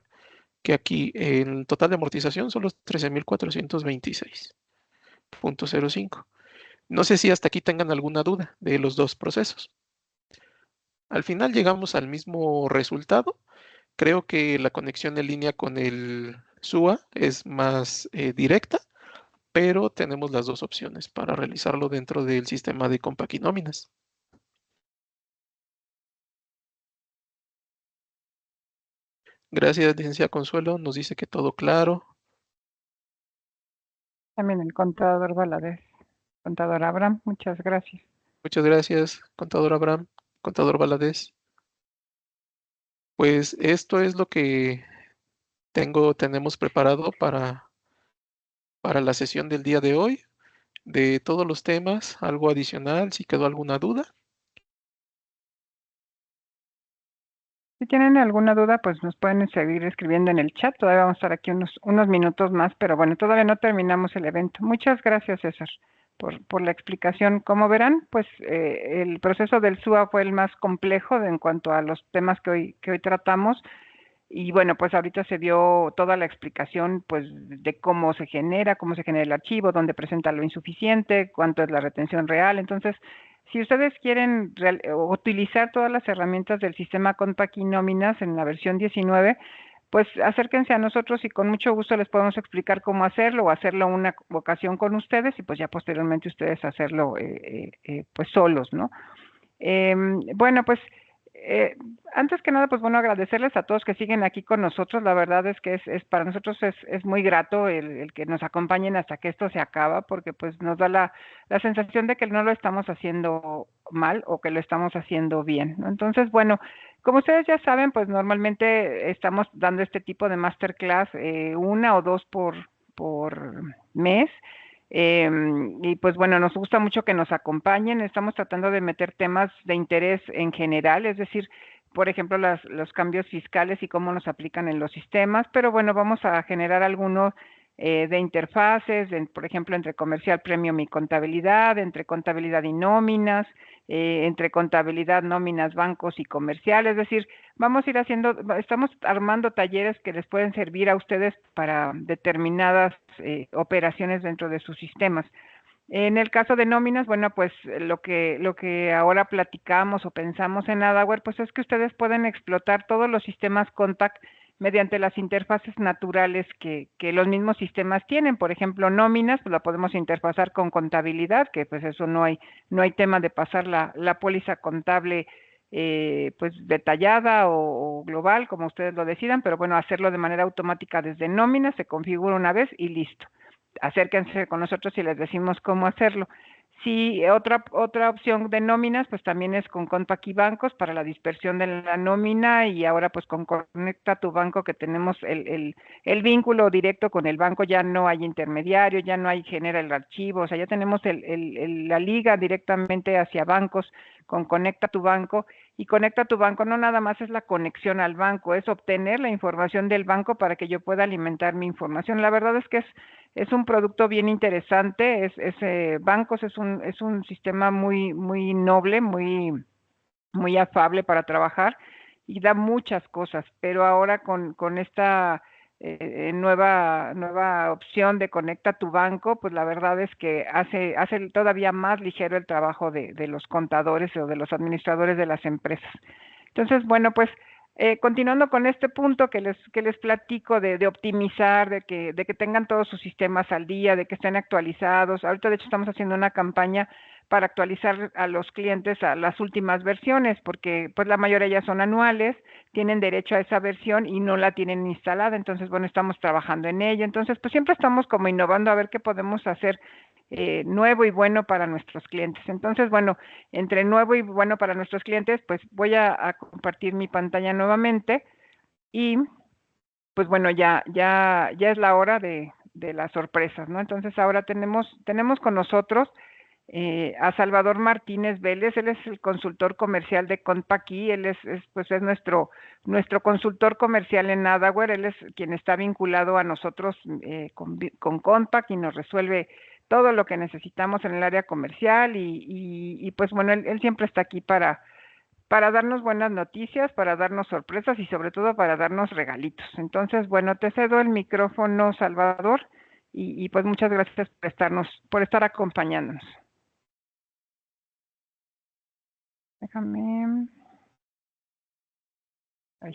que aquí el total de amortización son los 13,426.05. No sé si hasta aquí tengan alguna duda de los dos procesos. Al final llegamos al mismo resultado. Creo que la conexión en línea con el SUA es más directa, pero tenemos las dos opciones para realizarlo dentro del sistema de compaquinóminas. Gracias, licenciada Consuelo. Nos dice que todo claro. También el contador Valadez. Contador Abraham, muchas gracias. Muchas gracias, contador Abraham, contador Valadez. Pues esto es lo que tenemos preparado para la sesión del día de hoy. De todos los temas, algo adicional, si quedó alguna duda. Si tienen alguna duda, pues nos pueden seguir escribiendo en el chat. Todavía vamos a estar aquí unos minutos más, pero bueno, todavía no terminamos el evento. Muchas gracias, César, por la explicación. Como verán, pues el proceso del SUA fue el más complejo en cuanto a los temas que hoy tratamos. Y bueno, pues ahorita se dio toda la explicación pues de cómo se genera el archivo, dónde presenta lo insuficiente, cuánto es la retención real. Entonces, si ustedes quieren utilizar todas las herramientas del sistema Compaquinóminas en la versión 19, pues acérquense a nosotros y con mucho gusto les podemos explicar cómo hacerlo o hacerlo una ocasión con ustedes y pues ya posteriormente ustedes hacerlo pues solos, ¿no? Bueno, pues antes que nada, pues bueno, agradecerles a todos que siguen aquí con nosotros. La verdad es que es para nosotros es muy grato el que nos acompañen hasta que esto se acaba, porque pues nos da la sensación de que no lo estamos haciendo mal o que lo estamos haciendo bien, ¿no? Entonces, bueno, como ustedes ya saben, pues normalmente estamos dando este tipo de masterclass, una o dos por mes. Y pues bueno, nos gusta mucho que nos acompañen. Estamos tratando de meter temas de interés en general, es decir, por ejemplo, los cambios fiscales y cómo nos aplican en los sistemas, pero bueno, vamos a generar algunos de interfaces, por ejemplo, entre comercial, premium y contabilidad, entre contabilidad y nóminas, entre contabilidad, nóminas, bancos y comercial, es decir, vamos a ir haciendo, estamos armando talleres que les pueden servir a ustedes para determinadas operaciones dentro de sus sistemas. En el caso de nóminas, bueno, pues lo que ahora platicamos o pensamos en Adaware, pues es que ustedes pueden explotar todos los sistemas Contact mediante las interfaces naturales que los mismos sistemas tienen. Por ejemplo, nóminas, pues la podemos interfazar con contabilidad, que pues eso no hay tema de pasar la póliza contable pues detallada o global, como ustedes lo decidan, pero bueno, hacerlo de manera automática desde nóminas, se configura una vez y listo. Acérquense con nosotros y les decimos cómo hacerlo. Si otra opción de nóminas, pues también es con Compact y bancos para la dispersión de la nómina, y ahora pues con Conecta tu Banco, que tenemos el vínculo directo con el banco, ya no hay intermediario, ya no hay genera el archivo, o sea, ya tenemos la liga directamente hacia bancos con Conecta tu Banco. Y Conecta tu Banco no nada más es la conexión al banco, es obtener la información del banco para que yo pueda alimentar mi información. La verdad es que es un producto bien interesante, bancos es un sistema muy noble, muy afable para trabajar y da muchas cosas, pero ahora con esta nueva opción de Conecta tu Banco, pues la verdad es que hace todavía más ligero el trabajo de los contadores o de los administradores de las empresas. Entonces, bueno, pues continuando con este punto que les platico de optimizar, de que tengan todos sus sistemas al día, de que estén actualizados. Ahorita, de hecho, estamos haciendo una campaña para actualizar a los clientes a las últimas versiones, porque pues la mayoría ya son anuales, tienen derecho a esa versión y no la tienen instalada. Entonces, bueno, estamos trabajando en ella. Entonces, pues siempre estamos como innovando a ver qué podemos hacer nuevo y bueno para nuestros clientes. Entonces, bueno, entre nuevo y bueno para nuestros clientes, pues voy a compartir mi pantalla nuevamente y pues bueno, ya es la hora de las sorpresas, ¿no? Entonces ahora tenemos con nosotros a Salvador Martínez Vélez. Él es el consultor comercial de Compaqui. Él pues es nuestro consultor comercial en Adaware. Él es quien está vinculado a nosotros con Compact y nos resuelve todo lo que necesitamos en el área comercial y pues bueno, él siempre está aquí para darnos buenas noticias, para darnos sorpresas y sobre todo para darnos regalitos. Entonces, bueno, te cedo el micrófono, Salvador, y pues muchas gracias por estar acompañándonos. Déjame. Ay.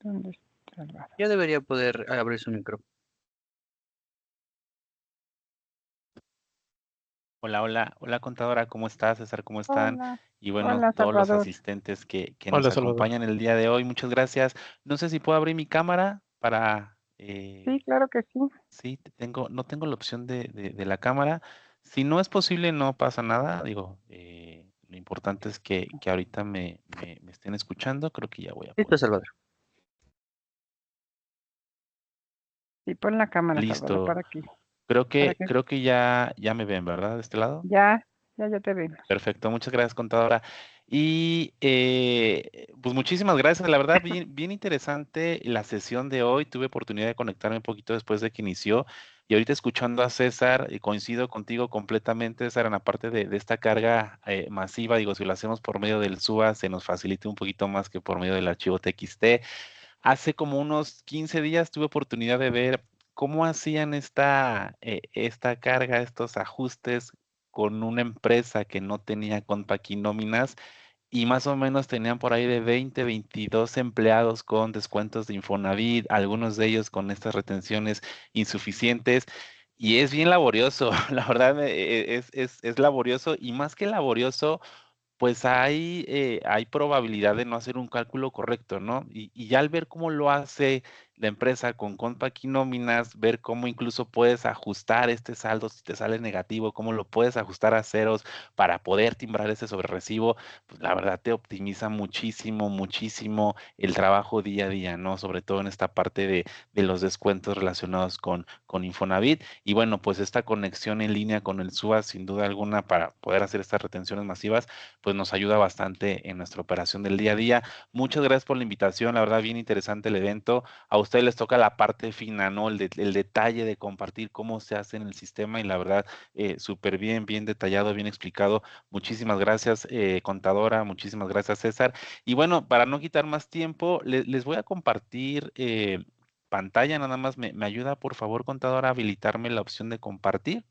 ¿Dónde está el bar? Ya debería poder abrir su micrófono. Hola contadora, ¿cómo estás? César, ¿cómo están? Hola, Y bueno, hola todos los Salvador. asistentes que Hola, nos Salvador. acompañan el día de hoy, muchas gracias. No sé si puedo abrir mi cámara para... Sí, claro que sí. sí, no tengo la opción de la cámara. Si no es posible, no pasa nada. Digo, lo importante es que ahorita me estén escuchando. Creo que ya voy a Listo, poder. Salvador. Sí, pon la cámara, Salvador, Listo. para aquí. Creo que ya me ven, ¿verdad? De este lado. Ya te vemos. Perfecto, muchas gracias, contadora. Y pues muchísimas gracias. La verdad, bien interesante la sesión de hoy. Tuve oportunidad de conectarme un poquito después de que inició. Y ahorita escuchando a César, y coincido contigo completamente, César, en la parte de esta carga masiva. Digo, si lo hacemos por medio del SUA, se nos facilita un poquito más que por medio del archivo TXT. Hace como unos 15 días tuve oportunidad de ver cómo hacían esta carga, estos ajustes con una empresa que no tenía Compaq y nóminas y más o menos tenían por ahí de 20, 22 empleados con descuentos de Infonavit, algunos de ellos con estas retenciones insuficientes. Y es bien laborioso, la verdad es laborioso y más que laborioso, pues hay probabilidad de no hacer un cálculo correcto, ¿no? Y ya al ver cómo lo hace la empresa con Compact y nóminas, ver cómo incluso puedes ajustar este saldo si te sale negativo, cómo lo puedes ajustar a ceros para poder timbrar ese sobrerrecibo, pues la verdad te optimiza muchísimo, muchísimo el trabajo día a día, ¿no? Sobre todo en esta parte de los descuentos relacionados con Infonavit. Y bueno, pues esta conexión en línea con el SUA, sin duda alguna, para poder hacer estas retenciones masivas, pues nos ayuda bastante en nuestra operación del día a día. Muchas gracias por la invitación, la verdad bien interesante el evento. A ustedes les toca la parte fina, ¿no? El detalle de compartir cómo se hace en el sistema y la verdad súper bien, bien detallado, bien explicado. Muchísimas gracias, contadora, muchísimas gracias, César. Y bueno, para no quitar más tiempo, les voy a compartir pantalla, nada más me ayuda, por favor, contadora, a habilitarme la opción de compartir.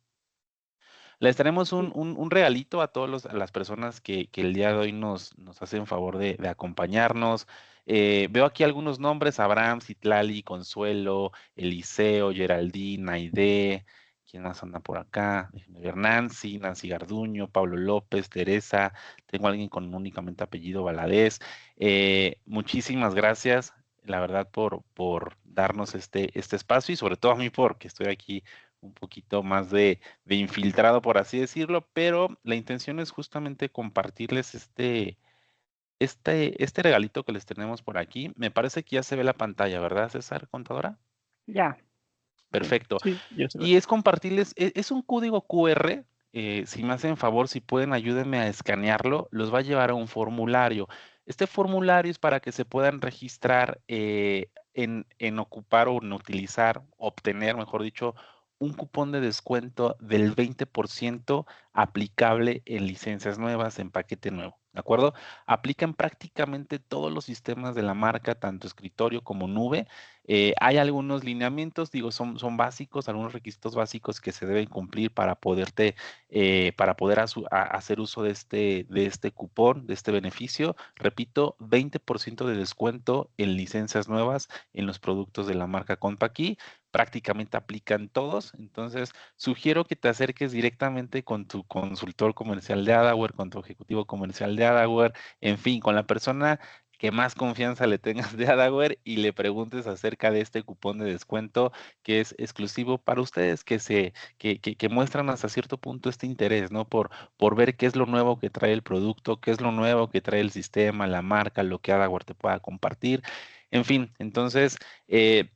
Les tenemos un regalito a todas las personas que el día de hoy nos hacen favor de acompañarnos. Veo aquí algunos nombres: Abraham, Citlali, Consuelo, Eliseo, Geraldine, Aide. ¿Quién más anda por acá? Déjenme ver. Nancy, Nancy Garduño, Pablo López, Teresa. Tengo a alguien con únicamente apellido Valadez. Muchísimas gracias, la verdad, por darnos este espacio y sobre todo a mí porque estoy aquí un poquito más de infiltrado, por así decirlo, pero la intención es justamente compartirles este regalito que les tenemos por aquí. Me parece que ya se ve la pantalla, ¿verdad, César, contadora? Ya. Perfecto. Sí, ya se ve. Y es compartirles, es un código QR. Si me hacen favor, si pueden, ayúdenme a escanearlo, los va a llevar a un formulario. Este formulario es para que se puedan registrar en ocupar o en utilizar, obtener, mejor dicho, un cupón de descuento del 20% aplicable en licencias nuevas, en paquete nuevo, ¿de acuerdo? Aplica en prácticamente todos los sistemas de la marca, tanto escritorio como nube. Hay algunos lineamientos, digo, son básicos, algunos requisitos básicos que se deben cumplir para para poder hacer uso de este cupón, de este beneficio. Repito, 20% de descuento en licencias nuevas en los productos de la marca Compaqui. Prácticamente aplican todos. Entonces, sugiero que te acerques directamente con tu consultor comercial de Adaware, con tu ejecutivo comercial de Adaware, en fin, con la persona que más confianza le tengas de Adaware y le preguntes acerca de este cupón de descuento que es exclusivo para ustedes, que muestran hasta cierto punto este interés, ¿no? Por ver qué es lo nuevo que trae el producto, qué es lo nuevo que trae el sistema, la marca, lo que Adaware te pueda compartir. En fin, entonces,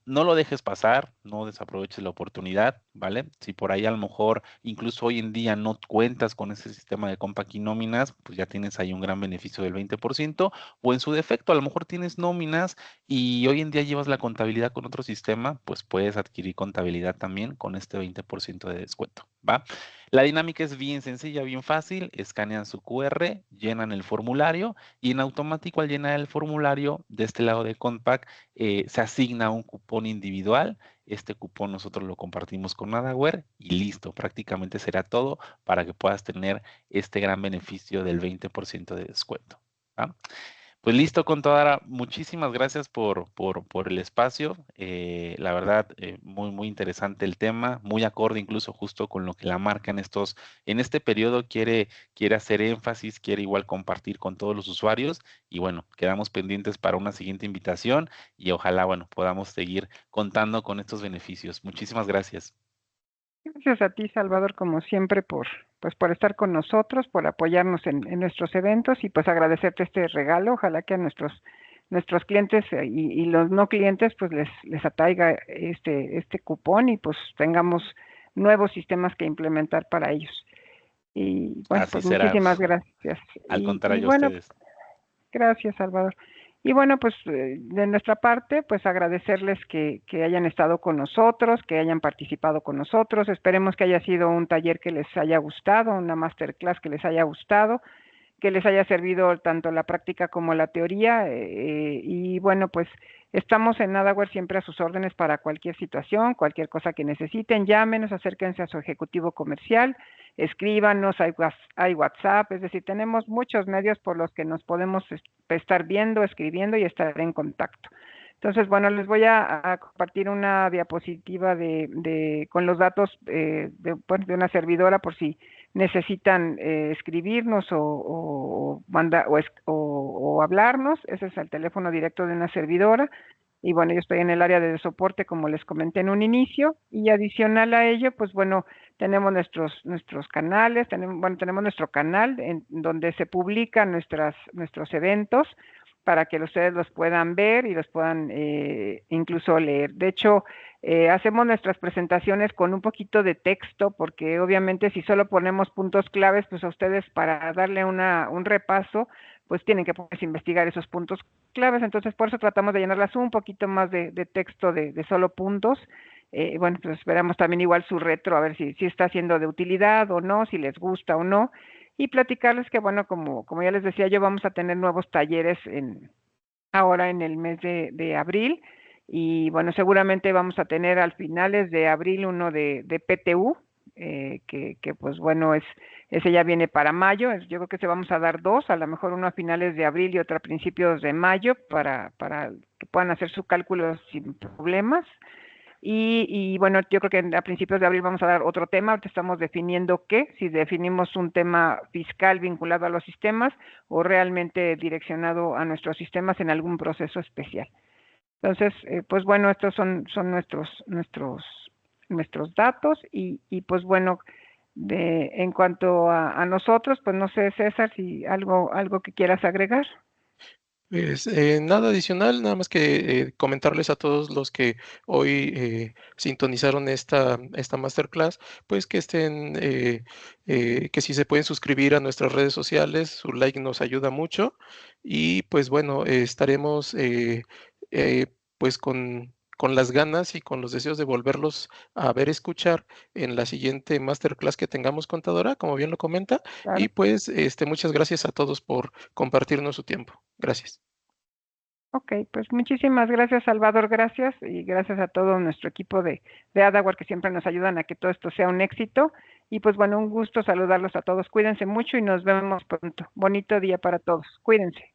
no lo dejes pasar, no desaproveches la oportunidad, ¿vale? Si por ahí a lo mejor, incluso hoy en día no cuentas con ese sistema de Compact y nóminas, pues ya tienes ahí un gran beneficio del 20%, o en su defecto, a lo mejor tienes nóminas y hoy en día llevas la contabilidad con otro sistema, pues puedes adquirir contabilidad también con este 20% de descuento, ¿va? La dinámica es bien sencilla, bien fácil. Escanean su QR, llenan el formulario y en automático al llenar el formulario de este lado de Compact se asigna un cupón individual. Este cupón nosotros lo compartimos con Adaware y listo, prácticamente será todo para que puedas tener este gran beneficio del 20% de descuento, ¿va? Pues listo, contadora. Muchísimas gracias por el espacio. La verdad, muy, muy interesante el tema, muy acorde incluso justo con lo que la marca en este periodo quiere hacer énfasis, quiere igual compartir con todos los usuarios. Y bueno, quedamos pendientes para una siguiente invitación y ojalá, bueno, podamos seguir contando con estos beneficios. Muchísimas gracias. Gracias a ti, Salvador, como siempre, pues por estar con nosotros, por apoyarnos en nuestros eventos y pues agradecerte este regalo. Ojalá que a nuestros clientes y los no clientes pues les atraiga este cupón y pues tengamos nuevos sistemas que implementar para ellos. Y bueno, Así pues será. muchísimas gracias. Al Y contrario, a bueno, ustedes. gracias, Salvador. Y bueno, pues de nuestra parte, pues agradecerles que hayan estado con nosotros, que hayan participado con nosotros. Esperemos que haya sido un taller que les haya gustado, una masterclass que les haya gustado, que les haya servido tanto la práctica como la teoría. Y bueno, pues Estamos en Adaware siempre a sus órdenes para cualquier situación, cualquier cosa que necesiten. Llámenos, acérquense a su ejecutivo comercial, escríbanos, hay WhatsApp, es decir, tenemos muchos medios por los que nos podemos estar viendo, escribiendo y estar en contacto. Entonces, bueno, les voy a compartir una diapositiva con los datos de una servidora por si necesitan escribirnos o hablarnos. Ese es el teléfono directo de una servidora. Y bueno, yo estoy en el área de soporte, como les comenté en un inicio, y adicional a ello, pues bueno, tenemos nuestros canales, tenemos nuestro canal en donde se publican nuestros eventos para que ustedes los puedan ver y los puedan incluso leer. De hecho, hacemos nuestras presentaciones con un poquito de texto, porque obviamente si solo ponemos puntos claves, pues a ustedes para darle un repaso, pues tienen que investigar esos puntos claves. Entonces, por eso tratamos de llenarlas un poquito más de texto de solo puntos. Bueno, pues esperamos también igual su retro, a ver si está siendo de utilidad o no, si les gusta o no. Y platicarles que, bueno, como ya les decía yo, vamos a tener nuevos talleres ahora en el mes de abril. Y bueno, seguramente vamos a tener al finales de abril uno de PTU, que pues bueno, ese ya viene para mayo. Yo creo que se vamos a dar dos, a lo mejor uno a finales de abril y otro a principios de mayo para que puedan hacer su cálculo sin problemas. Y bueno, yo creo que a principios de abril vamos a dar otro tema. Ahorita estamos definiendo si definimos un tema fiscal vinculado a los sistemas o realmente direccionado a nuestros sistemas en algún proceso especial. Entonces, pues bueno, estos son nuestros datos y pues bueno, en cuanto a nosotros, pues no sé, César, si algo que quieras agregar. Pues nada adicional, nada más que comentarles a todos los que hoy sintonizaron esta masterclass, pues que que si se pueden suscribir a nuestras redes sociales, su like nos ayuda mucho y pues bueno, estaremos pues con las ganas y con los deseos de volverlos a ver, escuchar en la siguiente masterclass que tengamos, contadora, como bien lo comenta. Claro. Y pues muchas gracias a todos por compartirnos su tiempo. Gracias. Ok, pues muchísimas gracias, Salvador, gracias, y gracias a todo nuestro equipo de Adaware que siempre nos ayudan a que todo esto sea un éxito. Y pues bueno, un gusto saludarlos a todos. Cuídense mucho y nos vemos pronto. Bonito día para todos. Cuídense.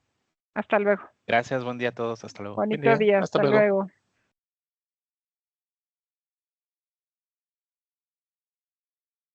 Hasta luego. Gracias, buen día a todos. Hasta luego. Bonito día. Hasta Hasta luego. luego.